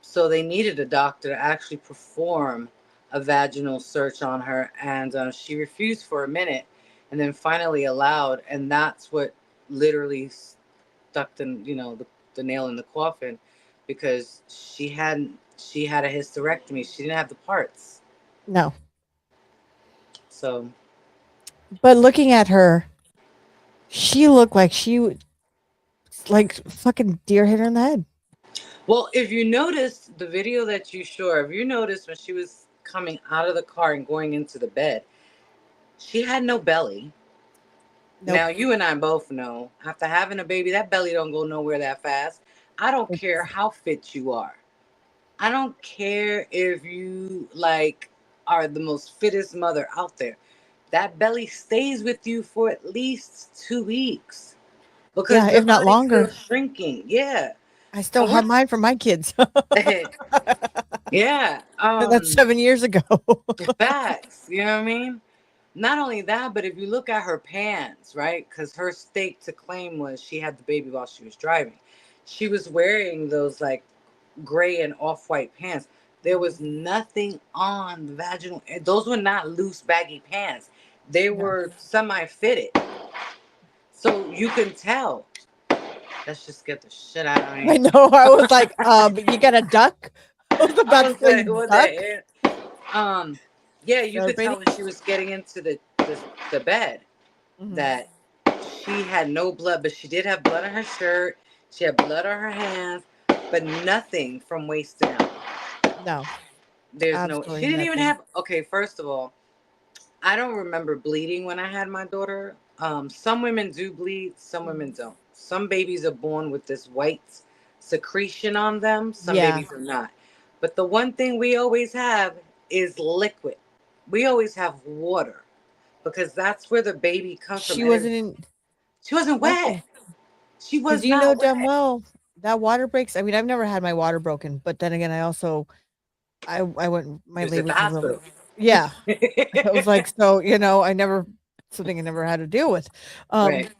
So they needed a doctor to actually perform a vaginal search on her. And she refused for a minute and then finally allowed. And that's what literally stuck the nail in the coffin, because she had a hysterectomy. She didn't have the parts. No. So, but looking at her, she looked like fucking deer hit her in the head. well, if you noticed the video that you showed, if you noticed when she was coming out of the car and going into the bed, she had no belly. Nope. Now, you and I both know, after having a baby, that belly don't go nowhere that fast. I don't care how fit you are. I don't care if you are the most fittest mother out there. That belly stays with you for at least 2 weeks. Because if not longer. Still shrinking. Yeah. I still have mine for my kids. Yeah. That's 7 years ago. Facts. You know what I mean? Not only that, but if you look at her pants, right? Because her stake to claim was she had the baby while she was driving. She was wearing those gray and off-white pants. There was nothing on the vaginal. Those were not loose, baggy pants. They were semi-fitted. So you can tell. Let's just get the shit out of me. I know. I was like, you got a duck? I was about to say duck. Yeah, you could tell when she was getting into the bed that she had no blood, but she did have blood on her shirt. She had blood on her hands, but nothing from waist down. No. There's she didn't even have, okay, first of all, I don't remember bleeding when I had my daughter. Some women do bleed, some women don't. Some babies are born with this white secretion on them. Some babies are not. But the one thing we always have is liquid. We always have water because that's where the baby comes from. She wasn't wet. She was not wet. Damn well that water breaks. I mean, I've never had my water broken, but then again, I also I went my labor was a little, yeah. I was like, so I never something I never had to deal with. Right.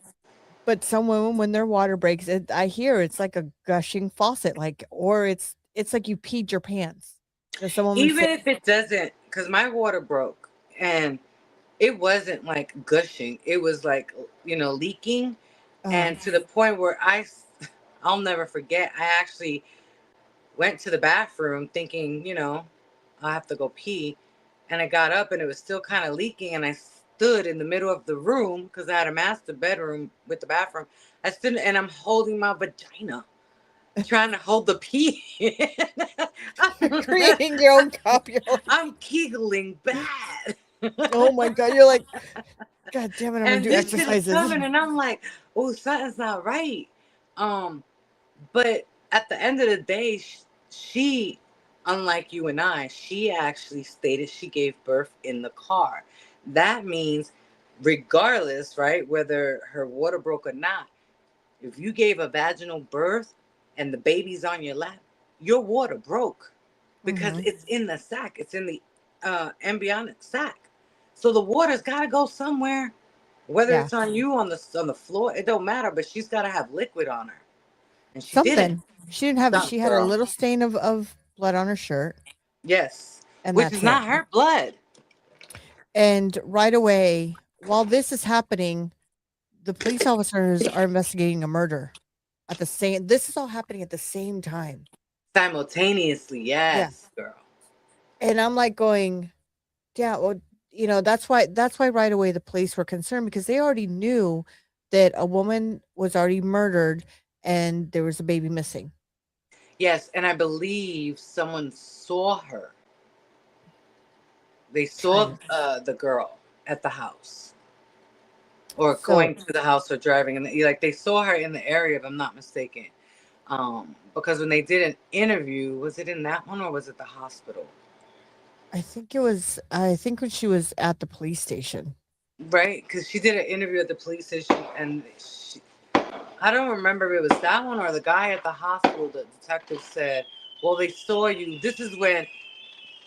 But some women, when their water breaks, I hear it's like a gushing faucet, or it's like you peed your pants. Even if it doesn't, because my water broke and it wasn't gushing. It was leaking, and to the point where I'll never forget. I actually went to the bathroom thinking, I have to go pee, and I got up and it was still kind of leaking, and I stood in the middle of the room because I had a master bedroom with the bathroom. I stood and I'm holding my vagina, trying to hold the pee. Creating your own copy. I'm giggling bad. Oh my God, you're like, God damn it, I'm gonna do exercises. And I'm like, oh, something's not right. But at the end of the day, she, unlike you and I, she actually stated she gave birth in the car. That means regardless, right, whether her water broke or not, if you gave a vaginal birth and the baby's on your lap, your water broke because it's in the sac. It's in the embryonic sac. So the water's got to go somewhere, whether it's on you on the floor. It don't matter, but she's got to have liquid on her. And she didn't. She didn't have. She had a little stain of blood on her shirt. Yes, which is not her blood. And right away, while this is happening, the police officers are investigating a murder at the same. This is all happening at the same time, simultaneously. Yes, girl. And I'm like going, yeah. Well, that's why right away the police were concerned because they already knew that a woman was already murdered and there was a baby missing. Yes, and I believe someone saw her. They saw the girl at the house, or going to the house or driving, and they saw her in the area, if I'm not mistaken. Because when they did an interview, was it in that one or was it the hospital? I think when she was at the police station. Right? Because she did an interview at the police station, and I don't remember if it was that one or the guy at the hospital. The detective said, "Well, they saw you." This is when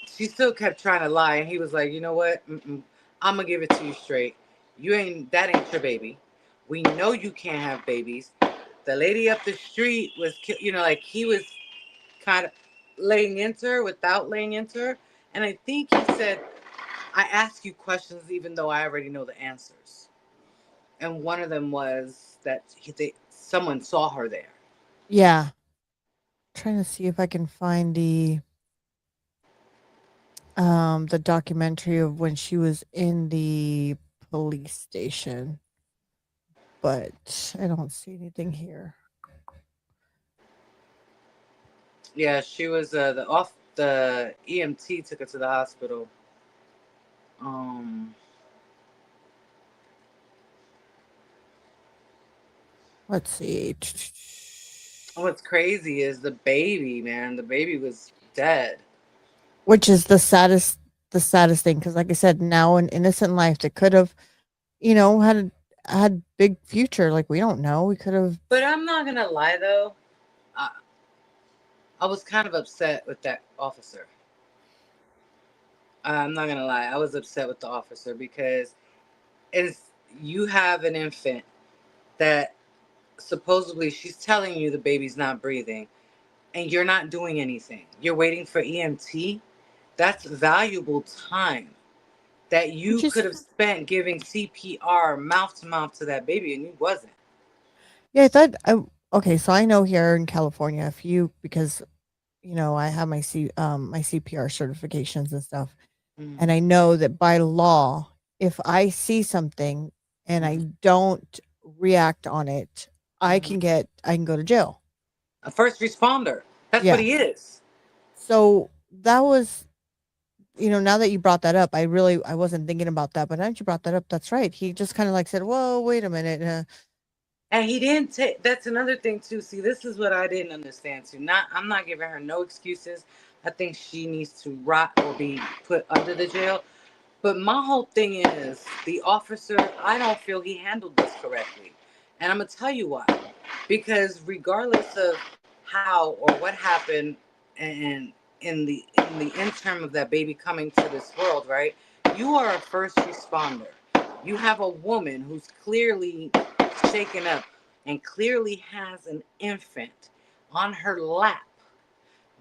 she still kept trying to lie, and he was like, "You know what? I'm gonna give it to you straight. That ain't your baby. We know you can't have babies. The lady up the street was, like he was kind of laying into her without laying into her." And I think he said, "I ask you questions even though I already know the answers." And one of them was that someone saw her there. Yeah. Trying to see if I can find the documentary of when she was in the police station, but I don't see anything here. Yeah, she was the EMT took her to the hospital. Um, Let's see. what's crazy is the baby, man. The baby was dead. Which is the saddest thing, because like I said, now an innocent life that could have, had big future. Like, we don't know. We could have. But I'm not gonna lie though, I, I was kind of upset with that officer. I'm not gonna lie, I was upset with the officer because it's you have an infant that supposedly she's telling you the baby's not breathing, and you're not doing anything. You're waiting for EMT. That's valuable time that you Which could is, have spent giving CPR mouth to mouth to that baby, and you wasn't. yeah, I thought okay, so I know here in California, if you because I have my CPR certifications and stuff. Mm-hmm. And I know that by law, if I see something and I don't react on it, I Mm-hmm. can go to jail. A first responder. That's what Yeah. he is. So that was, now that you brought that up, I wasn't thinking about that, but now that you brought that up, that's right. He just kind of like said, "Whoa, wait a minute." And he didn't take. That's another thing too. See, this is what I didn't understand too. I'm not giving her no excuses. I think she needs to rot or be put under the jail. But my whole thing is the officer. I don't feel he handled this correctly, and I'm gonna tell you why. Because regardless of how or what happened, and in the interim of that baby coming to this world, right? You are a first responder. You have a woman who's clearly shaken up and clearly has an infant on her lap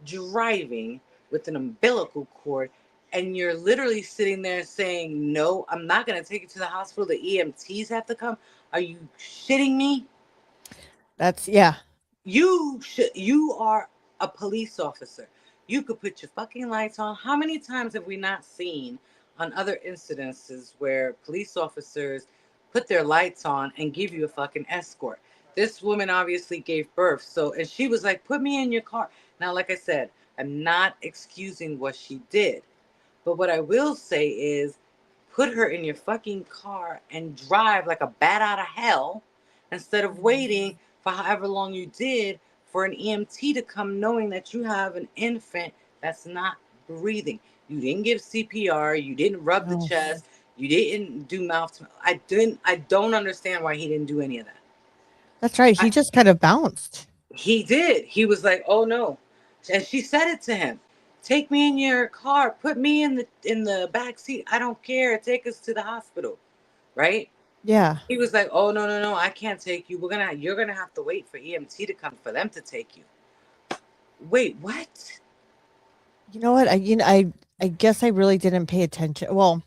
driving with an umbilical cord, and you're literally sitting there saying, "No, I'm not going to take you to the hospital. The EMTs have to come." Are you shitting me? That's yeah. You are a police officer. You could put your fucking lights on. How many times have we not seen on other incidences where police officers put their lights on and give you a fucking escort? This woman obviously gave birth, and she was like, "Put me in your car." Now, like I said, I'm not excusing what she did, but what I will say is, put her in your fucking car and drive like a bat out of hell instead of waiting for however long you did for an EMT to come, knowing that you have an infant that's not breathing. You didn't give CPR, you didn't rub the No. chest, you didn't do mouth to mouth. I don't understand why he didn't do any of that. That's right. He just kind of bounced. He did. He was like, "Oh no," and she said it to him. "Take me in your car. Put me in the back seat. I don't care. Take us to the hospital." Right? Yeah. He was like, "Oh no, no, no! I can't take you. You're gonna have to wait for EMT to come for them to take you." Wait, what? You know what? I guess I really didn't pay attention. Well,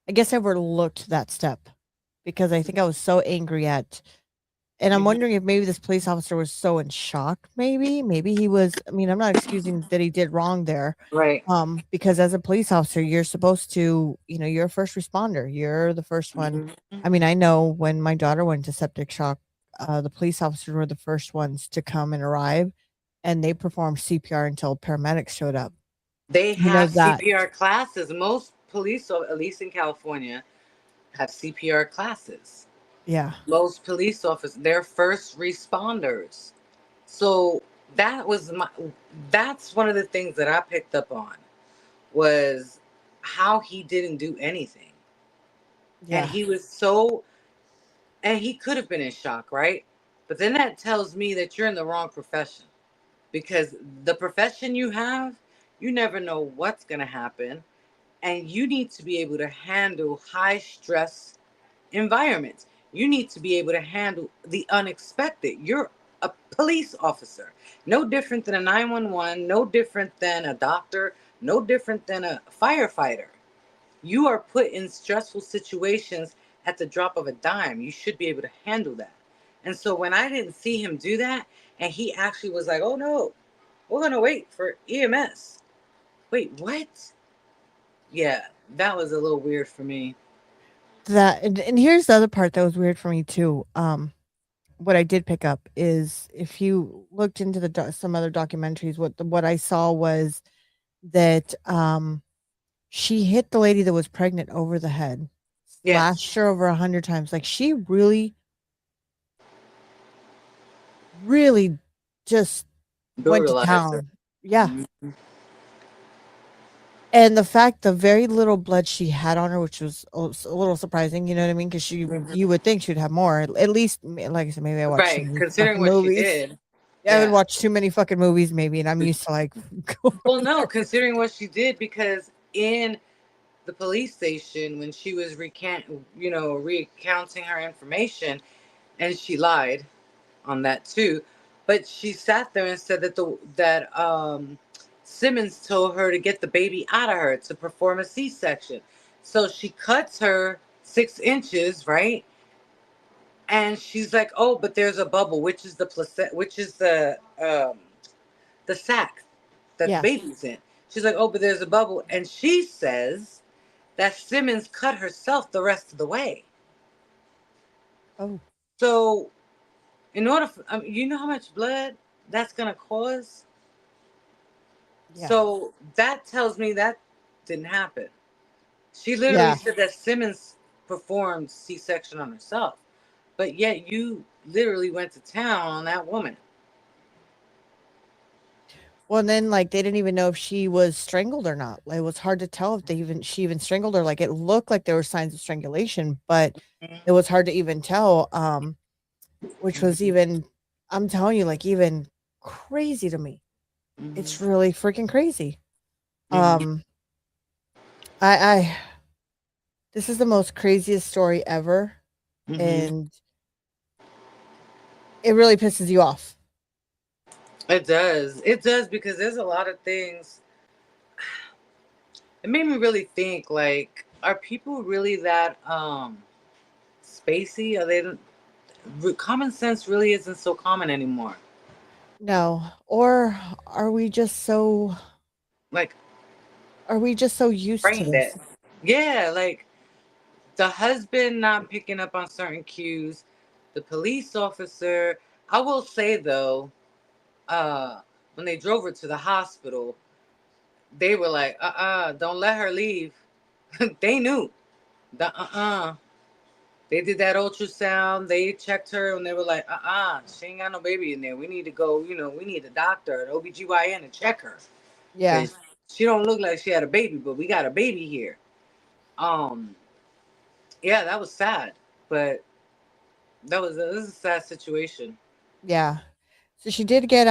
I guess I overlooked that step because I think I was so angry and I'm Mhm. wondering if maybe this police officer was so in shock. Maybe he was. I mean, I'm not excusing that he did wrong there. Right. Because as a police officer, you're supposed to, you're a first responder. You're the first one. Mhm. I mean, I know when my daughter went to septic shock, the police officers were the first ones to come and arrive, and they performed CPR until paramedics showed up. They You know have that. CPR classes. Most police, at least in California, have CPR classes. Yeah. Most police officers, they're first responders. So that was that's one of the things that I picked up on was how he didn't do anything. Yeah. And he could have been in shock, right? But then that tells me that you're in the wrong profession, because the profession you have, you never know what's going to happen. And you need to be able to handle high stress environments. You need to be able to handle the unexpected. You're a police officer, no different than a 911, no different than a doctor, no different than a firefighter. You are put in stressful situations at the drop of a dime. You should be able to handle that. And so when I didn't see him do that, and he actually was like, oh no, we're going to wait for EMS. Wait, what? Yeah, that was a little weird for me. That and here's the other part that was weird for me too. What I did pick up is if you looked into some other documentaries, what I saw was that she hit the lady that was pregnant over the head, Yes. slashed her over 100 times. Like she really, really just went to Brutalized her. town. Yeah. Mhm. And the fact the very little blood she had on her, which was a little surprising, you know what I mean? Because you would think she'd have more. At least, like I said, maybe I watched too Right, many considering fucking what she movies. did. Yeah, I would Yeah. watch too many fucking movies, maybe, and I'm used to like. Well, no, considering what she did, because in the police station when she was recounting her information, and she lied on that too, but she sat there and said that Simmons told her to get the baby out of her to perform a C-section. So she cuts her 6 inches, right? And she's like, "Oh, but there's a bubble, which is the placenta, which is the sac that the Yeah. baby's in." She's like, "Oh, but there's a bubble," and she says that Simmons cut herself the rest of the way. Oh. So, in order for, you know how much blood that's gonna cause. Yeah. So that tells me that didn't happen. She literally Yeah. said that Simmons performed C-section on herself, but yet you literally went to town on that woman. Well, and then like they didn't even know if she was strangled or not. Like, it was hard to tell if she even strangled her. Like it looked like there were signs of strangulation, but it was hard to even tell. Which was even, I'm telling you, like even crazy to me. It's really freaking crazy. Um, I this is the most craziest story ever, and it really pisses you off. It does. It does, because there's a lot of things. It made me really think, like, are people really that spacey? Are they common sense really isn't so common anymore. No, or are we just so Like, used to brain dead. this? Yeah, like the husband not picking up on certain cues, the police officer. I will say though, when they drove her to the hospital, they were like, don't let her leave. They knew. They did that ultrasound. They checked her and they were like, she ain't got no baby in there. We need to go, we need a doctor, an OBGYN to check her. Yeah. Because she don't look like she had a baby, but we got a baby here. Yeah, that was sad. But this is a sad situation. Yeah. So she did get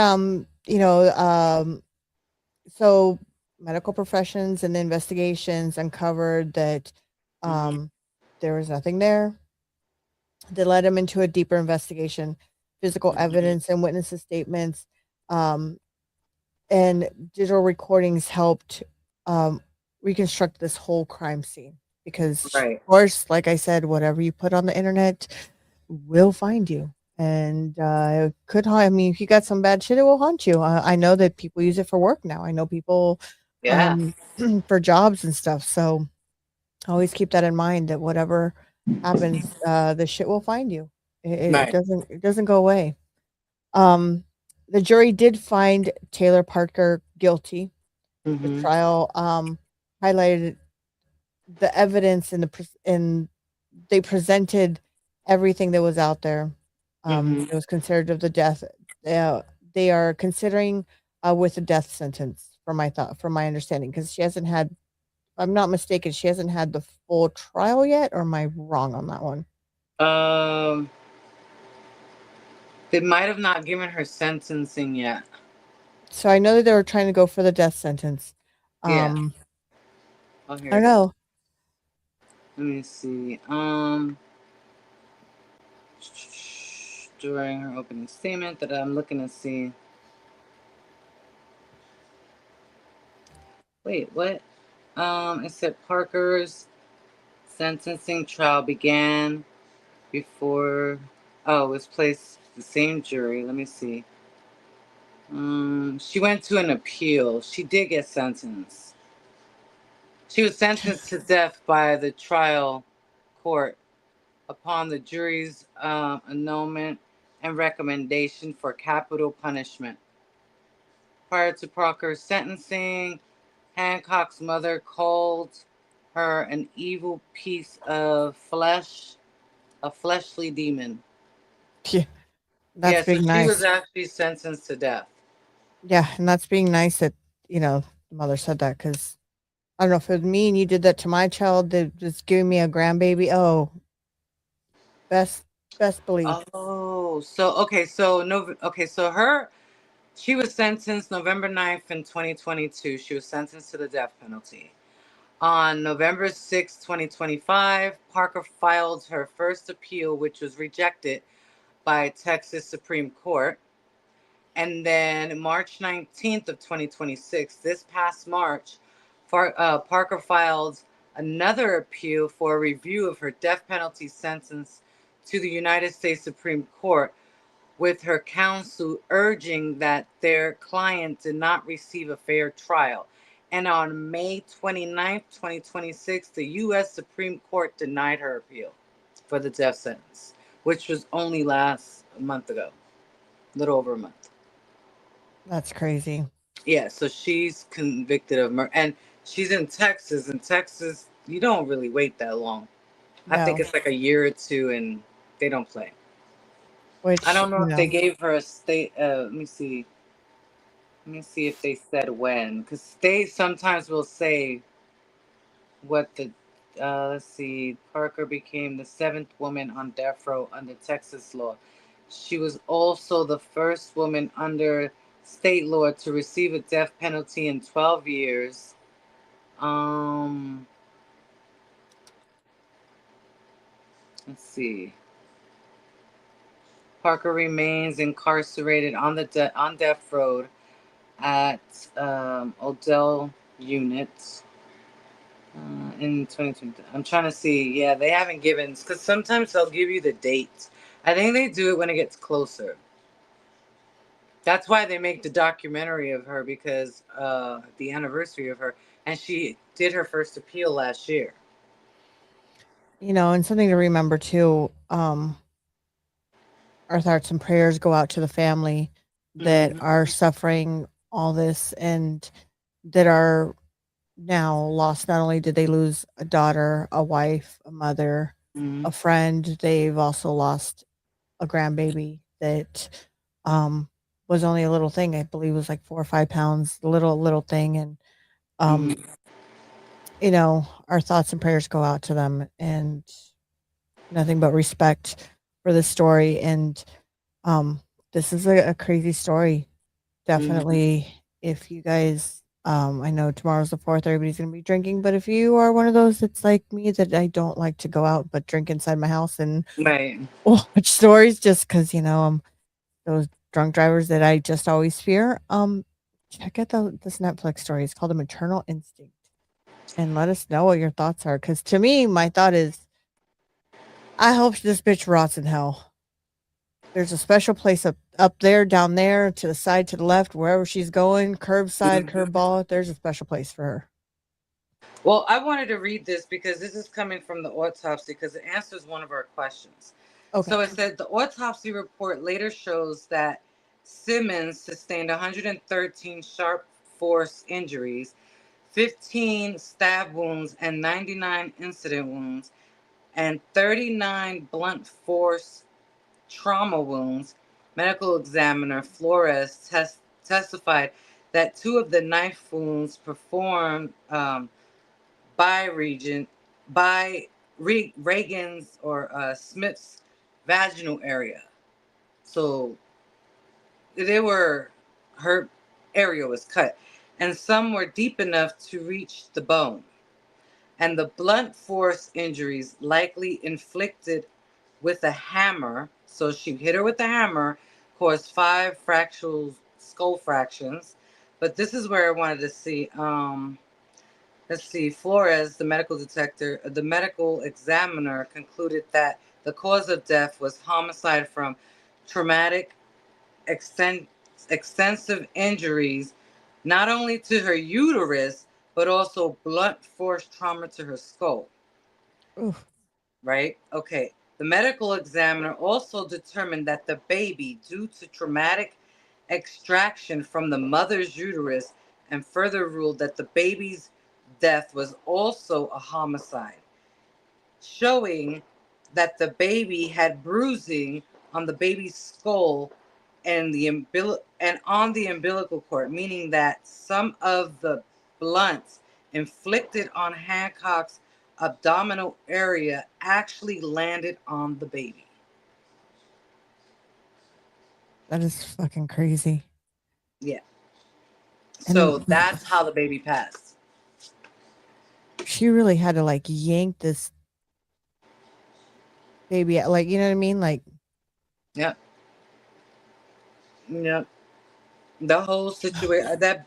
so medical professions and investigations uncovered that there was nothing there. They led him into a deeper investigation, physical evidence and witnesses' statements, and digital recordings helped reconstruct this whole crime scene. Because, Right. of course, like I said, whatever you put on the internet will find you. And it could haunt. I mean, if you got some bad shit, it will haunt you. I know that people use it for work now. I know people Yeah. for jobs and stuff. So always keep that in mind that whatever happens, the shit will find you. Right. It doesn't go away. The jury did find Taylor Parker guilty. The trial highlighted the evidence and they presented everything that was out there. It was considered of the death. They are considering with a death sentence from my understanding, because she hasn't had I'm not mistaken, she hasn't had the full trial yet, or am I wrong on that one? They might have not given her sentencing yet. So I know that they were trying to go for the death sentence. Yeah. Oh, Oh, I here don't it is. know. Let me see. During her opening statement that I'm looking to see. Wait, what? It said Parker's sentencing trial began before. Oh, it was placed the same jury. Let me see. She went to an appeal. She did get sentenced. She was sentenced to death by the trial court upon the jury's annulment and recommendation for capital punishment. Prior to Parker's sentencing, Hancock's mother called her an evil piece of flesh, a fleshly demon. Yeah, Yeah, that's so being she was nice. actually sentenced to death. Yeah, and that's being nice that, the mother said that, because I don't know if it was me and you did that to my child, that just giving me a grandbaby. Oh, best believe. Oh, so okay, she was sentenced November 9th in 2022. She was sentenced to the death penalty. On November 6th, 2025, Parker filed her first appeal, which was rejected by Texas Supreme Court. And then March 19th of 2026, this past March, Parker filed another appeal for a review of her death penalty sentence to the United States Supreme Court, with her counsel urging that their client did not receive a fair trial. And on May 29th, 2026, the U.S. Supreme Court denied her appeal for the death sentence, which was only last month ago, a little over a month. That's crazy. Yeah, so she's convicted of murder, and she's in Texas. In Texas, you don't really wait that long. I think No. it's like a year or two, and they don't play. I Which, don't know if they gave her a state. Let me see. Let me see if they said when, because they sometimes will say what the. Let's see. Parker became the 7th woman on death row under Texas law. She was also the first woman under state law to receive a death penalty in 12 years. Let's see. Parker remains incarcerated on death row at Odell Unit in 2020. I'm trying to see. Yeah, they haven't given, because sometimes they'll give you the date. I think they do it when it gets closer. That's why they make the documentary of her, because the anniversary of her, and she did her first appeal last year. and something to remember too, our thoughts and prayers go out to the family that are suffering all this, and that are now lost. Not only did they lose a daughter, a wife, a mother, a friend, they've also lost a grandbaby that was only a little thing. I believe it was like 4 or 5 pounds, little thing. And our thoughts and prayers go out to them, and nothing but respect for this story. And this is a crazy story. Definitely, if you guys, I know tomorrow's the 4th, everybody's gonna be drinking, but if you are one of those that's like me, that I don't like to go out but drink inside my house and Right. watch stories, just because those drunk drivers that I just always fear, check out this Netflix story. It's called A Maternal Instinct, and let us know what your thoughts are. Because to me, my thought is, I hope this bitch rots in hell. There's a special place up there, down there, to the side, to the left, wherever she's going, curbside, curveball. There's a special place for her. Well, I wanted to read this because this is coming from the autopsy, because it answers one of our questions. Okay. So it said the autopsy report later shows that Simmons sustained 113 sharp force injuries, 15 stab wounds, and 99 incident wounds, and 39 blunt force trauma wounds. Medical examiner Flores testified that 2 of the knife wounds performed by Reagan's or Smith's vaginal area. So her area was cut, and some were deep enough to reach the bone. And the blunt force injuries likely inflicted with a hammer, so she hit her with a hammer, caused 5 fractural skull fractions. But this is where I wanted to see. Let's see. Flores, the medical examiner, concluded that the cause of death was homicide from traumatic, extensive injuries, not only to her uterus, but also blunt force trauma to her skull. Oof. Right? Okay. The medical examiner also determined that the baby, due to traumatic extraction from the mother's uterus, and further ruled that the baby's death was also a homicide, showing that the baby had bruising on the baby's skull and on the umbilical cord, meaning that some of the blunts inflicted on Hancock's abdominal area actually landed on the baby. That is fucking crazy. Yeah. And So that's how the baby passed. She really had to like yank this baby out, like, you know what I mean? Like, Yep. Yep. The whole situation, that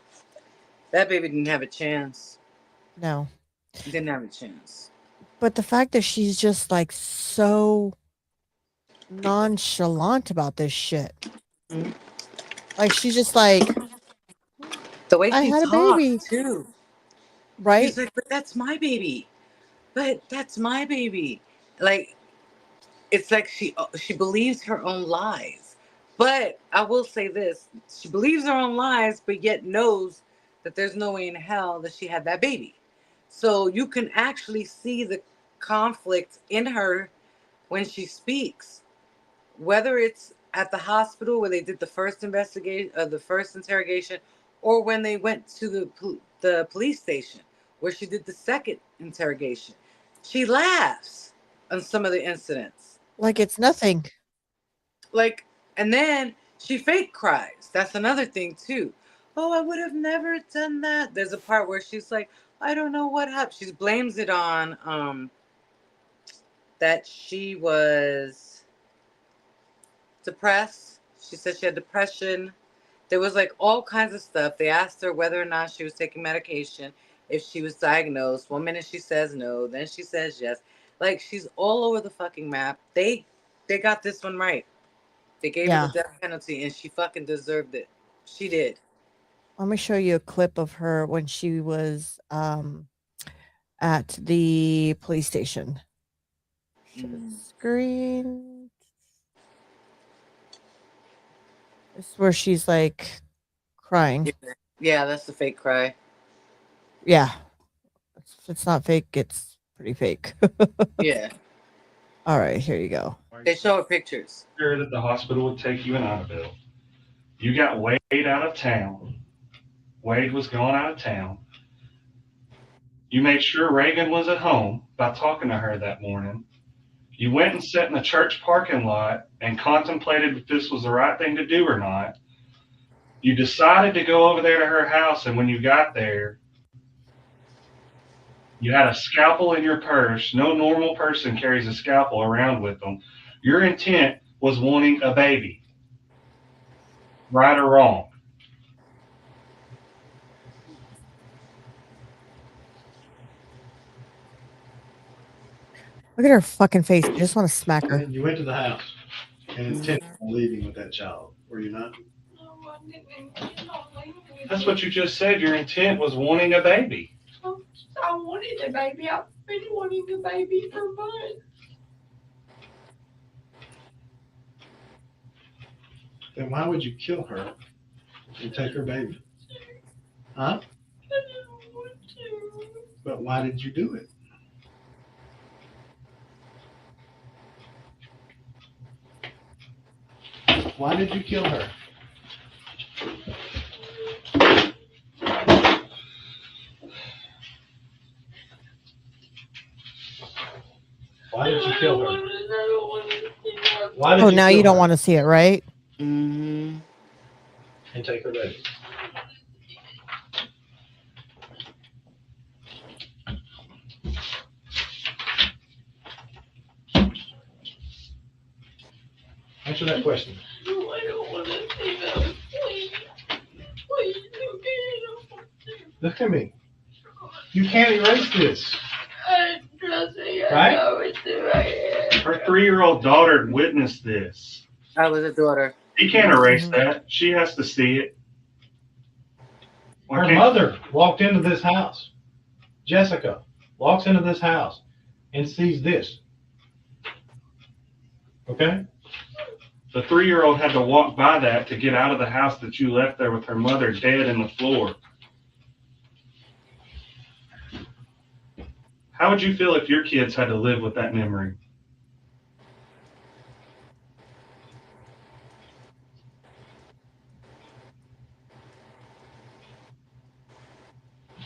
baby didn't have a chance. no. Didn't have a chance. But the fact that she's just like so nonchalant about this shit. Mm-hmm. Like, she's just like, the way I she had a talked, baby too. Right? She's like, but that's my baby. But that's my baby. Like, it's like she believes her own lies. But I will say this. She believes her own lies, but yet knows that there's no way in hell that she had that baby. So you can actually see the conflict in her when she speaks. Whether it's at the hospital where they did the first investigation, the first interrogation, or when they went to the police station where she did the second interrogation. She laughs on some of the incidents. Like it's nothing. Like, and then she fake cries. That's another thing too. Oh, I would have never done that. There's a part where she's like, I don't know what happened. She blames it on that she was depressed. She said she had depression. There was like all kinds of stuff. They asked her whether or not she was taking medication, if she was diagnosed. One minute she says no, then she says yes. Like, she's all over the fucking map. They got this one right. They gave her the death penalty, and she fucking deserved it. She did. Let me show you a clip of her when she was at the police station. Screen. This is where she's like crying. Yeah, that's the fake cry. Yeah. If it's not fake, it's pretty fake. Yeah. All right, here you go. They show her pictures. Sure that the hospital would take you in Annabelle. You got Wade out of town. Wade was gone out of town. You made sure Reagan was at home by talking to her that morning. You went and sat in the church parking lot and contemplated if this was the right thing to do or not. You decided to go over there to her house, and when you got there, you had a scalpel in your purse. No normal person carries a scalpel around with them. Your intent was wanting a baby. Right or wrong? Look at her fucking face. I just want to smack her. You went to the house and intended on leaving with that child, were you not? No, I didn't intend on leaving with That's it. what you just said. Your intent was wanting a baby. I wanted a baby. I've been wanting a baby for months. Then why would you kill her and take her baby? Huh? I didn't want to. But why did you do it? Why did you kill her? Why did Oh, you now kill you don't her want to see it, right? Mm-hmm. and take her baby? Answer that question. No, I don't want to see them. Please. Please, Look at me. You can't erase this. trust me. I Right? know it's in my head. Her 3-year-old daughter witnessed this. I was a daughter. He can't erase that. She has to see it. Why Her can't- mother walked into this house. Jessica walks into this house and sees this. Okay? The 3-year-old had to walk by that to get out of the house that you left there with her mother dead in the floor. How would you feel if your kids had to live with that memory?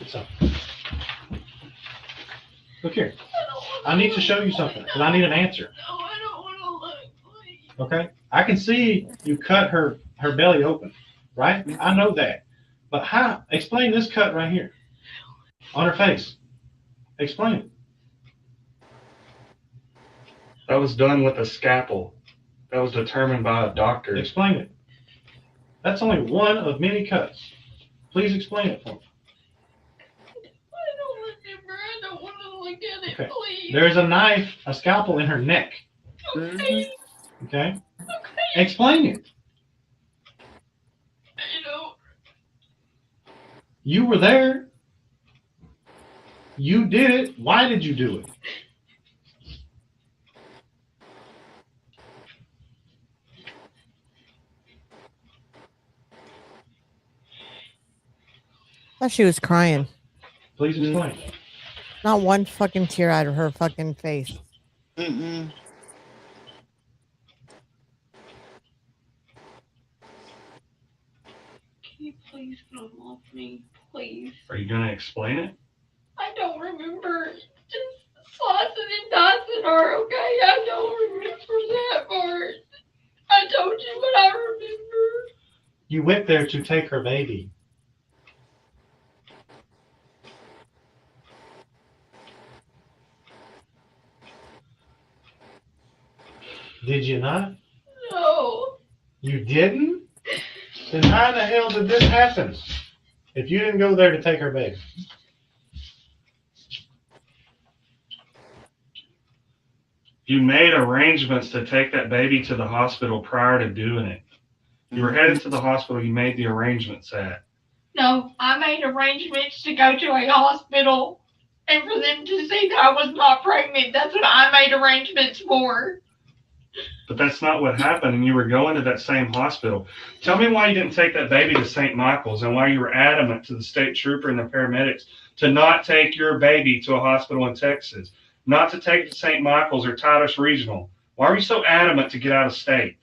So, look here. I need to show you something because I need an answer. No, I don't want to look. Please. Okay? I can see you cut her belly open, right? I know that. But how? Explain this cut right here on her face. Explain it. That was done with a scalpel. That was determined by a doctor. Explain it. That's only one of many cuts. Please explain it for me. I don't want to look at it, Okay. please. There's a knife, a scalpel in her neck. Okay. Okay? Explain it. I don't. You were there. You did it. Why did you do it? Thought she was crying. Please explain. Not one fucking tear out of her fucking face. Mm-mm. Can you please don't love me? Please. Are you going to explain it? I don't remember. Just slicing and dicing her, okay? I don't remember that part. I told you what I remember. You went there to take her baby. Did you not? No. You didn't? Then how the hell did this happen? If you didn't go there to take her baby. You made arrangements to take that baby to the hospital prior to doing it. You were headed to the hospital you made the arrangements at. No, I made arrangements to go to a hospital and for them to see that I was not pregnant. That's what I made arrangements for. But that's not what happened, and you were going to that same hospital. Tell me why you didn't take that baby to St. Michael's and why you were adamant to the state trooper and the paramedics to not take your baby to a hospital in Texas, not to take it to St. Michael's or Titus Regional. Why were you so adamant to get out of state?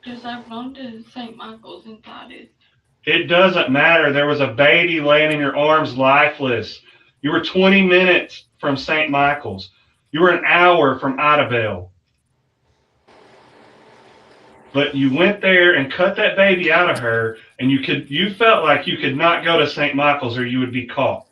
Because I've gone to St. Michael's and Titus. It doesn't matter. There was a baby laying in your arms lifeless. You were 20 minutes from St. Michael's. You were an hour from Idabel. But you went there and cut that baby out of her, and you felt like you could not go to St. Michael's or you would be caught.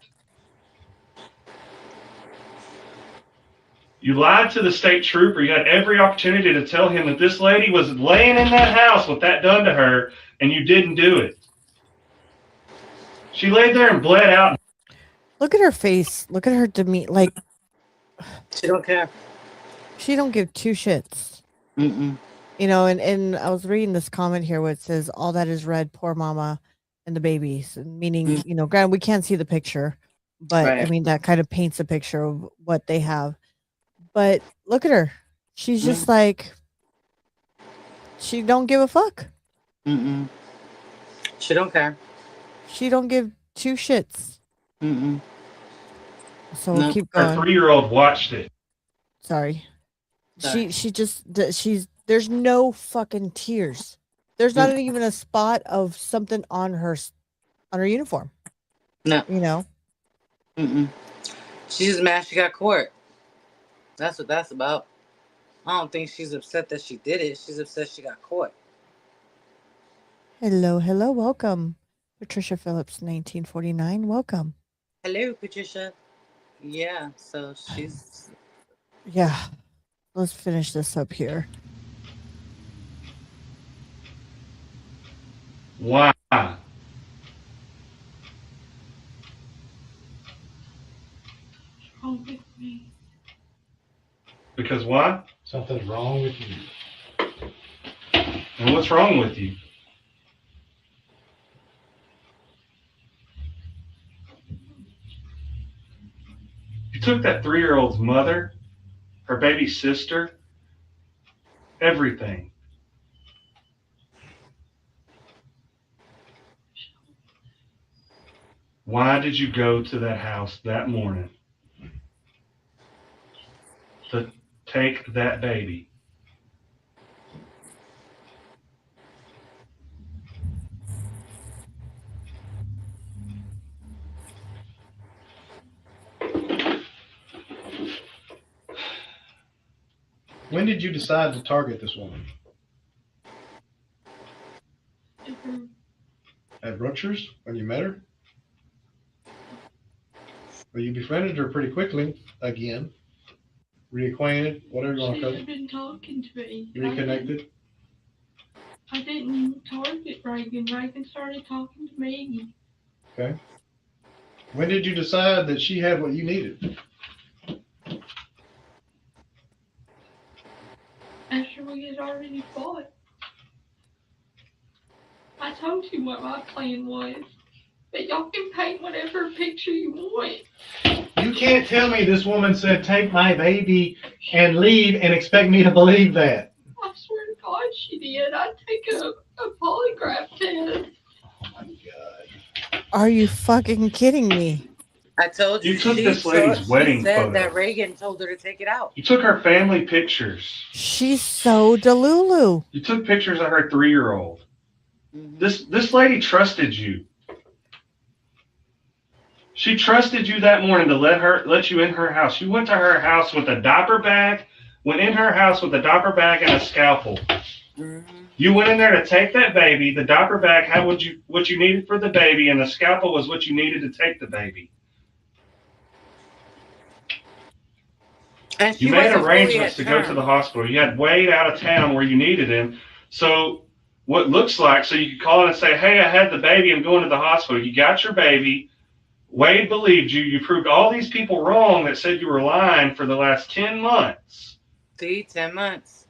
You lied to the state trooper. You had every opportunity to tell him that this lady was laying in that house with that done to her, and you didn't do it. She laid there and bled out. Look at her face. Look at her demeanor. Like, She don't care. she don't give two shits. Mm-mm. You know, and I was reading this comment here where it says, all that is red, poor mama and the babies. Meaning, you know, granted, we can't see the picture, but I Right. mean, that kind of paints a picture of what they have. But look at her. She's just like, she don't give a fuck. Mm-mm. She don't care. She don't give two shits. Mm-mm. So we'll No. keep Her going. 3-year-old watched it. Sorry. Sorry. She just, there's no fucking tears. There's not even a spot of something on her uniform. No. You know? Mm-mm. She's just mad she got caught. That's what that's about. I don't think she's upset that she did it. She's upset she got caught. Hello, welcome. Patricia Phillips, 1949, welcome. Hello, Patricia. Yeah, so she's... Yeah, let's finish this up here. Why? What's wrong with me? Because why? Something's wrong with you. And what's wrong with you? You took that 3-year-old's mother, her baby sister, everything. Why did you go to that house that morning to take that baby? When did you decide to target this woman? At Rutgers, when you met her? Well, you befriended her pretty quickly, again. Reacquainted, whatever you want to call She's it. been talking to me. Reconnected. I didn't target Reagan. Reagan started talking to me. Okay. When did you decide that she had what you needed? After we had already fought. I told you what my plan was. But y'all can paint whatever picture you want. You can't tell me this woman said, take my baby and leave and expect me to believe that. I swear to God she did. I'd take a polygraph test. Oh my God. Are you fucking kidding me? I told you. You took this lady's wedding She said photo. that Reagan told her to take it out. You took her family pictures. She's so delulu. You took pictures of her 3-year-old. Mm-hmm. This lady trusted you. She trusted you that morning to let you in her house. You went to her house with a diaper bag, went in her house with a diaper bag and a scalpel. Mm-hmm. You went in there to take that baby. The diaper bag had what you needed for the baby, and the scalpel was what you needed to take the baby. And You made arrangements to go to the hospital. You had Wade out of town where you needed him. So what looks like, so you could call in and say, hey, I had the baby. I'm going to the hospital. You got your baby. Wade believed you. You proved all these people wrong that said you were lying for the last 10 months. See, 10 months.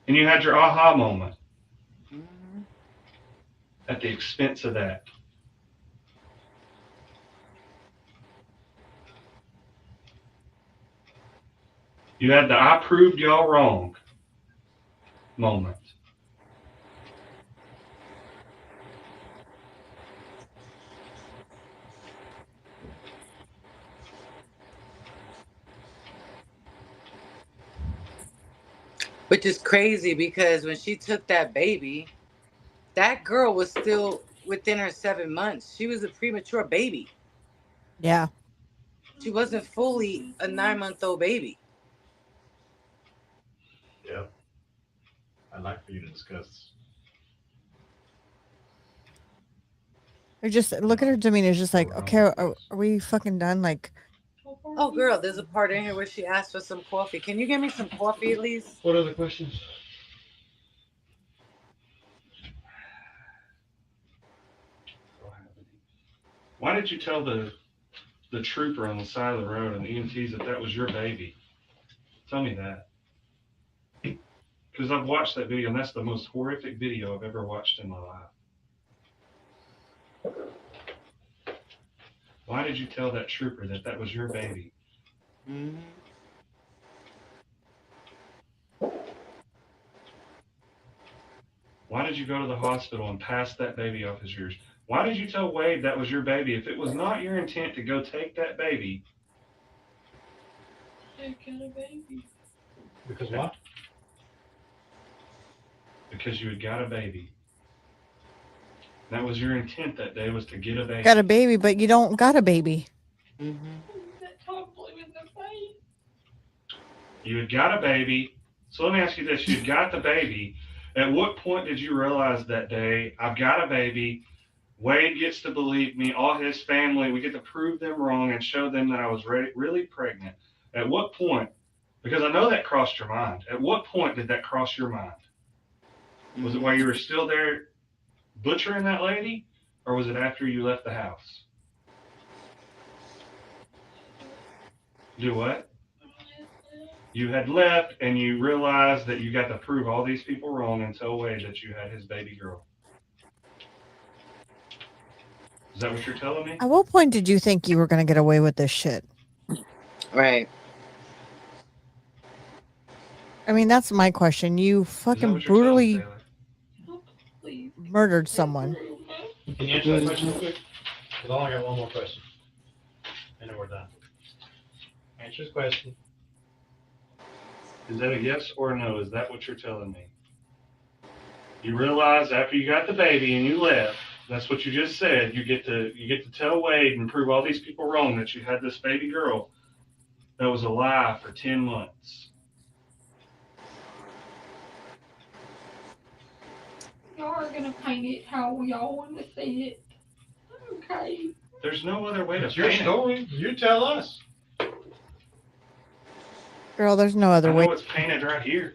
And you had your aha moment. Mm-hmm. At the expense of that. You had the I proved y'all wrong moment. Which is crazy because when she took that baby, that girl was still within her 7 months. She was a premature baby. Yeah. She wasn't fully a 9-month-old baby. Yep. I'd like for you to discuss. Or just look at her demeanor. It's just like, okay, are we fucking done? Like, Oh, girl, there's a part in here where she asked for some coffee. Can you give me some coffee at least? What other questions? Why did you tell the trooper on the side of the road and the EMTs that was your baby? Tell me that. Because I've watched that video, and that's the most horrific video I've ever watched in my life. Why did you tell that trooper that was your baby? Mm-hmm. Why did you go to the hospital and pass that baby off as yours? Why did you tell Wade that was your baby? If it was not your intent to go take that baby. I got a baby. Because what? because you had got a baby. That was your intent that day, was to get a baby. Got a baby, but you don't got a baby. You had got a baby. So let me ask you this. You had got the baby. At what point did you realize that day, I've got a baby, Wade gets to believe me, all his family, we get to prove them wrong and show them that I was really pregnant. At what point, because I know that crossed your mind, at what point did that cross your mind? Was it while you were still there butchering that lady, or was it after you left the house? Do what? You had left and you realized that you got to prove all these people wrong and tell Wade that you had his baby girl. Is that what you're telling me? At what point did you think you were going to get away with this shit? Right. I mean, that's my question. You fucking brutally murdered someone. Can you answer that question real quick? Because I only got one more question. And then we're done. Answer his question. Is that a yes or a no? Is that what you're telling me? You realize after you got the baby and you left, that's what you just said, you get to tell Wade and prove all these people wrong that you had this baby girl that was alive for 10 months. Y'all are gonna paint it how y'all want to see it. Okay. There's no other way to It's your paint story. it. You tell us. Girl, there's no other I way. know it's painted right here.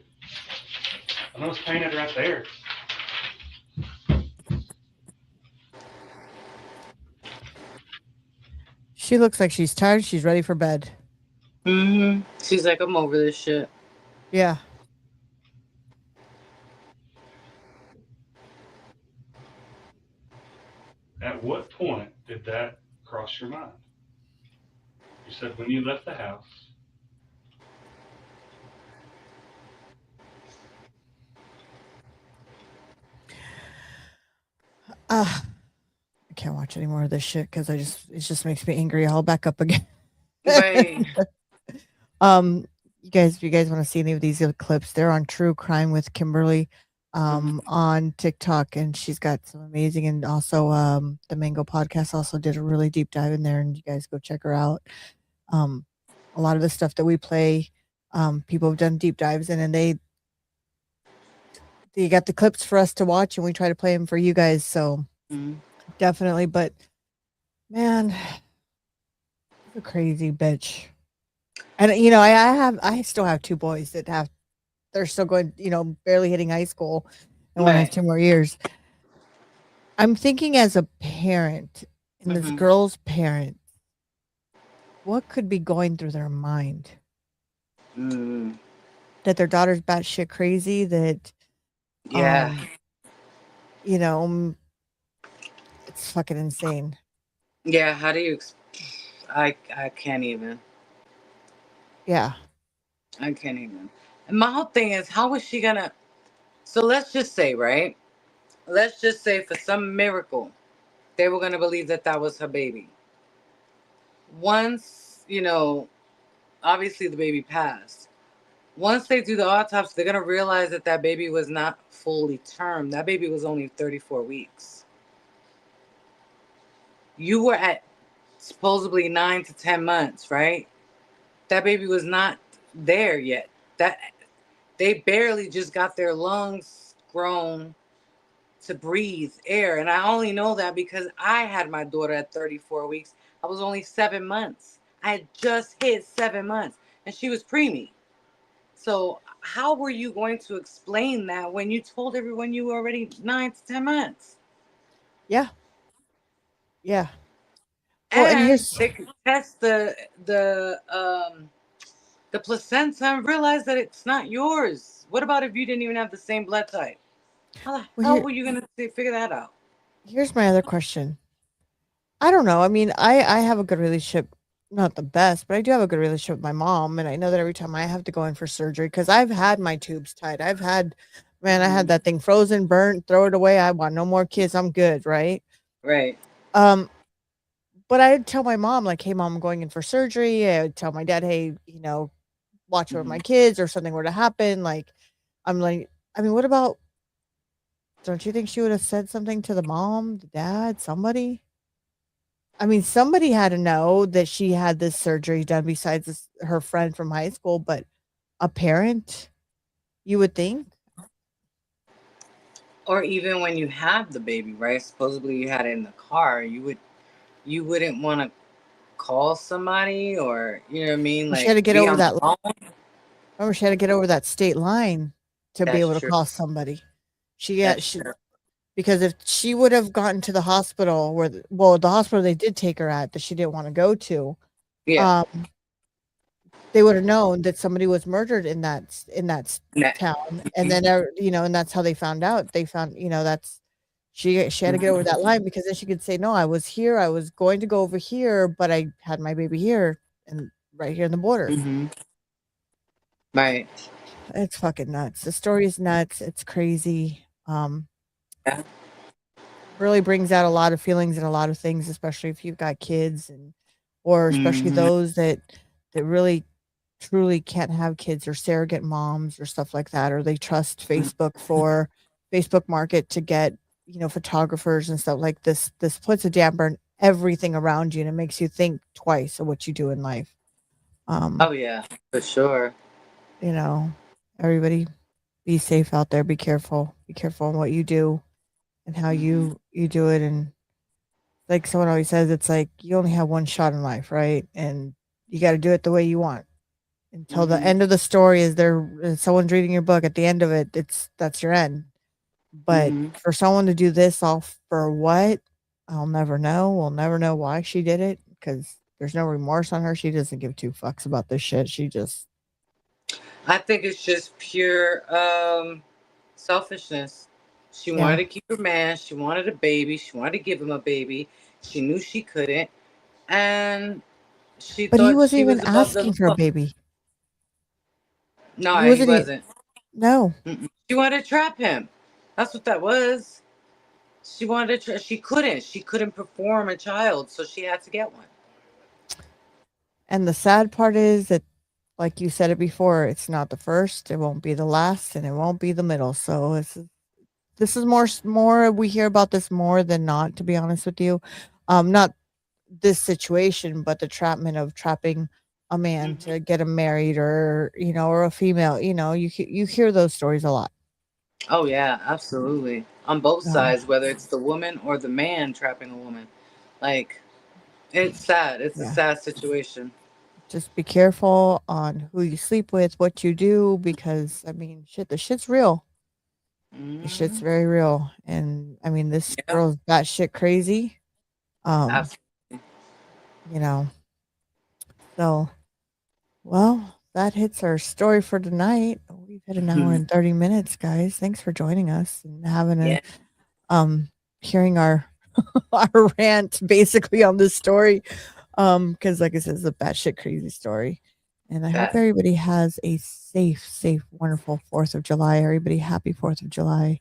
I know it's painted right there. She looks like she's tired. She's ready for bed. Mm-hmm. She's like, I'm over this shit. Yeah. At what point did that cross your mind? You said when you left the house. I can't watch any more of this shit because it just makes me angry. I'll back up again. Right. You guys, if you guys want to see any of these clips, they're on True Crime with Kimberly on TikTok, and she's got some amazing, and also the Mango podcast also did a really deep dive in there, and you guys go check her out. A lot of the stuff that we play, people have done deep dives in, and they got the clips for us to watch, and we try to play them for you guys. So definitely, but man, a crazy bitch. And you know, I still have two boys that they're still going, you know, barely hitting high school, and one has 2 more years. I'm thinking as a parent, and this girl's parent, what could be going through their mind? That their daughter's batshit crazy, that you know, it's fucking insane. Yeah, how do you I can't even. Yeah. I can't even. And my whole thing is, how is she gonna? So let's just say, right? Let's just say for some miracle, they were gonna believe that that was her baby. Once, you know, obviously the baby passed. Once they do the autopsy, they're gonna realize that that baby was not fully term. That baby was only 34 weeks. You were at supposedly 9 to 10 months, right? That baby was not there yet. That they barely just got their lungs grown to breathe air. And I only know that because I had my daughter at 34 weeks. I was only 7 months. I had just hit 7 months and she was preemie. So how were you going to explain that when you told everyone you were already 9 to 10 months? Yeah. Yeah. Well, and here's they could test the placenta and realize that it's not yours. What about if you didn't even have the same blood type? How the hell were you gonna figure that out? Here's my other question. I don't know. I mean, I have a good relationship, not the best, but I do have a good relationship with my mom, and I know that every time I have to go in for surgery, because I've had my tubes tied. I had that thing frozen, burnt, throw it away. I want no more kids. I'm good, right? Right. But I would tell my mom, like, hey, mom, I'm going in for surgery. I would tell my dad, hey, you know, watch over my kids or something were to happen. Like, I'm like, I mean, what about don't you think she would have said something to the mom, the dad, somebody? I mean, somebody had to know that she had this surgery done besides her friend from high school, but a parent, you would think. Or even when you have the baby, right? Supposedly you had it in the car. You wouldn't want to call somebody, or you know what I mean, Well, she had like to get be over on the that. phone. Remember, she had to get over that state line to be That's able to true. call somebody. That's She true. because if she would have gotten to the hospital the hospital they did take her at that she didn't want to go to, Yeah. um, they would have known that somebody was murdered in that Nah. town, and then and that's how they found out. They found that's she had to get over Mhm. that line because then she could say, "No, I was here. I was going to go over here, but I had my baby here and right here in the border." Mhm. Right. It's fucking nuts. The story is nuts. It's crazy. Yeah. Really brings out a lot of feelings and a lot of things, especially if you've got kids or especially Mhm. those that really truly can't have kids or surrogate moms or stuff like that, or they trust Facebook market to get, photographers and stuff like this. This puts a damper on everything around you and it makes you think twice of what you do in life. Oh yeah, for sure. You know, everybody be safe out there. Be careful. Be careful on what you do and how Mhm. you do it. And like someone always says, it's like you only have one shot in life, right? And you got to do it the way you want until the Mhm. end of the story is someone's reading your book. At the end of it, that's your end. But Mhm. for someone to do this all for what? I'll never know. We'll never know why she did it because there's no remorse on her. She doesn't give two fucks about this shit. She just I think it's just pure selfishness. She wanted yeah. to keep her man. She wanted a baby. She wanted to give him a baby. She knew she couldn't, and she But he thought wasn't she even was above the asking for a law. baby. He No, he wasn't. wasn't. No. Mm-mm. She wanted to trap him. That's what that was. She wanted to. She couldn't. She couldn't perform a child, so she had to get one. And the sad part is that, like you said it before, it's not the first, it won't be the last, and it won't be the middle. So this is more we hear about this more than not, to be honest with you. Not this situation, but the trapping a man Mhm. to get him married or or a female. You hear those stories a lot. Oh yeah, absolutely. On both Um, sides, whether it's the woman or the man trapping a woman. Like, it's sad. It's a yeah. sad situation. Just be careful on who you sleep with, what you do, because I mean, shit, the shit's real. The shit's Mm-hmm. very real. And I mean, this Yeah, girl's batshit crazy. Um, absolutely. you know, so well, that hits our story for tonight. We've hit an hour Mhm. and 30 minutes, guys. Thanks for joining us and having Yeah. hearing our our rant basically on this story. Because like I said, it's a batshit crazy story. And I hope That. everybody has a safe, wonderful 4th of July. Everybody happy 4th of July.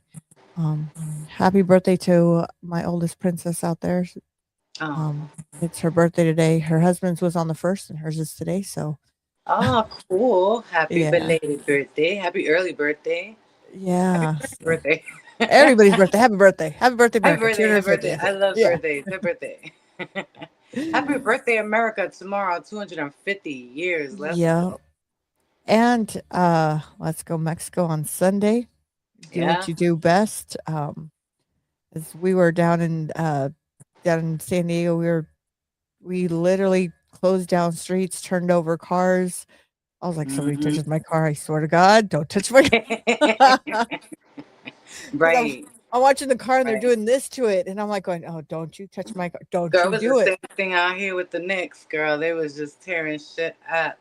Happy birthday to my oldest princess out there. Oh. Um, it's her birthday today. Her husband's was on the 1st and hers is today. So Oh, cool. Happy yeah. belated birthday. Happy early birthday. Happy Yeah. early So birthday. everybody's birthday. Happy birthday. Happy birthday, Happy America. birthday. Happy birthday. 250th. I love Yeah. birthdays. Happy birthday. Happy birthday, America, tomorrow. 250 years. Let's Yeah. go. And let's go Mexico on Sunday. Do what Yeah. you do best. As we were down in San Diego, we literally closed down streets, turned over cars. I was like, somebody Hmm. touches my car, I swear to God, don't touch my car. Because Right. I'm watching the car and they're Right. doing this to it. And I'm like going, oh, don't you touch my car. Don't Girl, it you was the do it. same thing out here with the Knicks, girl. They was just tearing shit up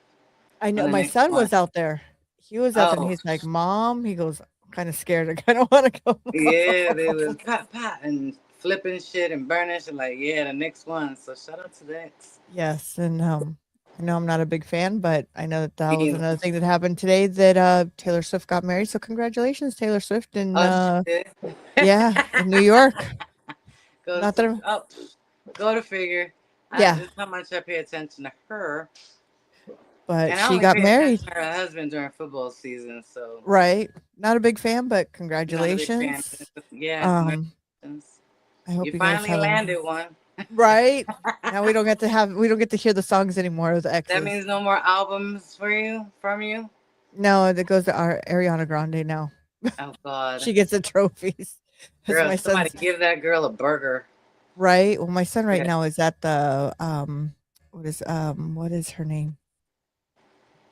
I when know the my Knicks son won. was out there. He was out there and Oh, he's like, Mom, he goes, I'm kind of scared. I kind of want to go. yeah, they was pat pat and flipping shit and burning shit. Like, yeah, the Knicks won. So shout out to the Knicks. Yes, and I know I'm not a big fan, but I know that Me was neither. another thing that happened today that Taylor Swift got married. So congratulations, Taylor Swift, and Oh shit. yeah, in New York. Goes Not to that I'm, go to figure. yeah, That's how much I pay attention to her. but And I she only got pay married. attention to her husband during football season, so Right. Not a big fan, but not a big fan. congratulations. Yeah, Um, congratulations. I hope You you guys finally have a landed one. right. Now we don't get to hear the songs anymore of the That exes. means no more albums from you. No, that goes to our Ariana Grande now. Oh God, She gets the trophies. Because girl, my somebody son's give that girl a burger. right. Well, my son right Yeah. now is at the what is her name?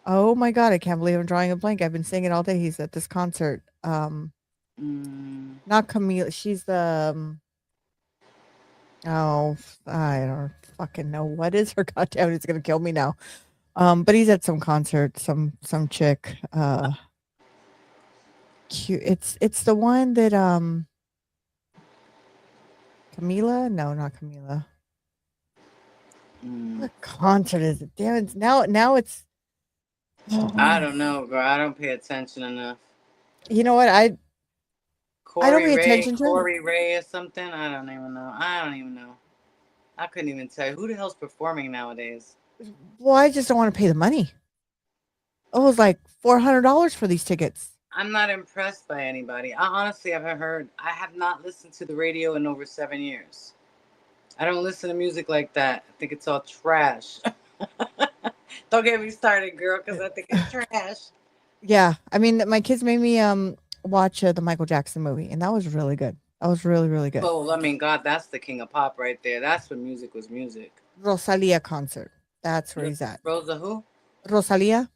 Oh my God, I can't believe I'm drawing a blank. I've been saying it all day. He's at this concert. Not Camila. She's the oh, I don't fucking know what is her. Goddamn, it's gonna kill me now. But he's at some concert, some chick. Cute. It's the one that Camila? No, not Camila. What concert is it? Damn it. Now it's I don't know, girl. I don't pay attention enough. you know what? I don't pay attention to it. Corey Ray or something. I don't even know. I couldn't even tell you who the hell's performing nowadays. Well, I just don't want to pay the money. It was like $400 for these tickets. I'm not impressed by anybody. I honestly haven't heard. I have not listened to the radio in over 7 years. I don't listen to music like that. I think it's all trash. Don't get me started, girl, because I think it's trash. Yeah, I mean, my kids made me watch the Michael Jackson movie, and that was really good. That was really, really good. Oh, I mean, God, that's the king of pop right there. That's when music was music. Rosalia concert. That's where he's at. Rosa who? Rosalia.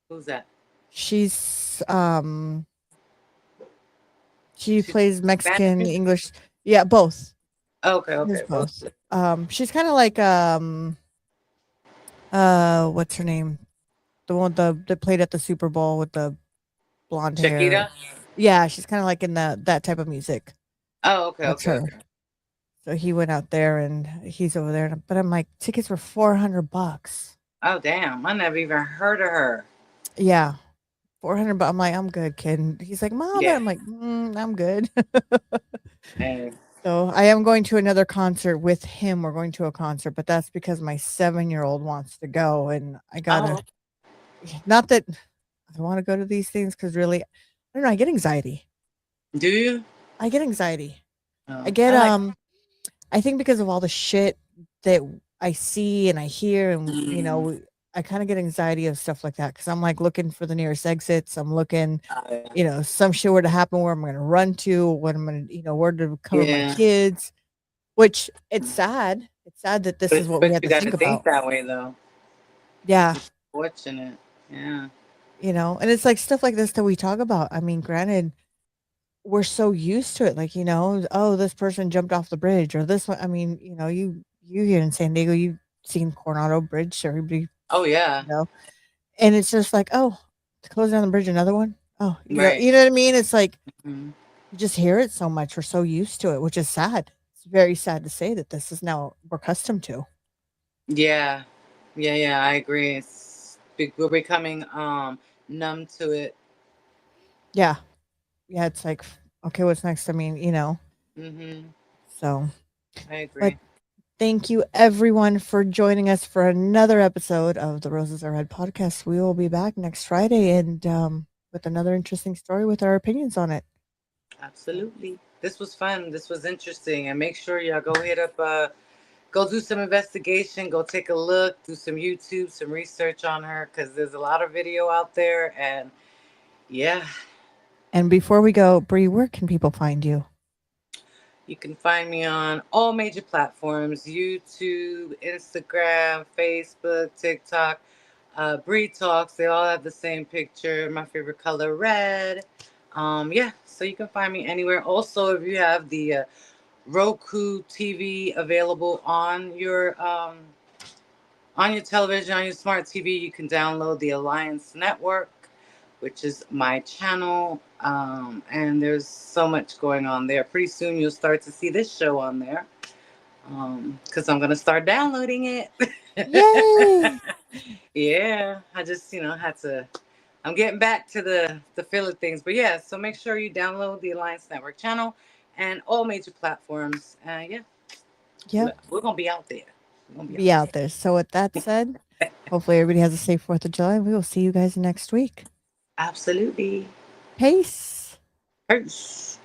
Who's that? She's she plays Mexican, English. Yeah, both. Okay. Both. She's kind of like what's her name? The one that played at the Super Bowl with the blonde hair. Chiquita? Yeah, she's kind of like in that type of music. Oh, okay. That's Okay. her. So he went out there and he's over there, but I'm like, tickets were $400. Oh, damn. I never even heard of her. Yeah. $400. I'm like, I'm good, kid. And he's like, Mom. Yeah. I'm like, I'm good. Hey. So I am going to another concert with him. We're going to a concert, but that's because my 7-year-old wants to go, and I gotta. Not that I want to go to these things because really, I don't know. I get anxiety. Do you? I get anxiety. Oh, I get I think because of all the shit that I see and I hear, and you know, I kind of get anxiety of stuff like that because I'm like looking for the nearest exits. I'm looking, you know, some shit were to happen where I'm going to run to, what I'm going to, you know, where to cover my kids. Which it's sad. It's sad that this is what we have to think about. That way though. Yeah. It's fortunate. Yeah. You know, and it's like stuff like this that we talk about. I mean, granted, we're so used to it. Like, you know, oh, this person jumped off the bridge or this one. I mean, you know, you here in San Diego, you've seen Coronado Bridge. Everybody. Oh, yeah. You know? And it's just like, oh, to close down the bridge, another one. Oh, right. You know what I mean? It's like, you just hear it so much. We're so used to it, which is sad. It's very sad to say that this is now we're accustomed to. Yeah. I agree. We're becoming numb to it. Yeah. It's like, okay, what's next? I mean, you know. So I agree. But thank you everyone for joining us for another episode of the Roses Are Red podcast. We will be back next Friday and with another interesting story with our opinions on it. Absolutely. This was fun. This was interesting. And make sure y'all go hit up go do some investigation, go take a look, do some YouTube, some research on her, because there's a lot of video out there. And yeah. And before we go, Bree, where can people find you? You can find me on all major platforms: YouTube, Instagram, Facebook, TikTok, Bree Talks. They all have the same picture. My favorite color, red. Yeah, so you can find me anywhere. Also, if you have the Roku TV available on your television, on your smart TV, you can download the Alliance Network, which is my channel. And there's so much going on there. Pretty soon you'll start to see this show on there. Because I'm going to start downloading it. Yay! Yeah, I just, I'm getting back to the feel of things. But yeah, so make sure you download the Alliance Network channel and all major platforms. Yeah. Yep. We're going to be out there. Be out there. So with that said, Hopefully everybody has a safe 4th of July. We will see you guys next week. Absolutely. Peace. Peace.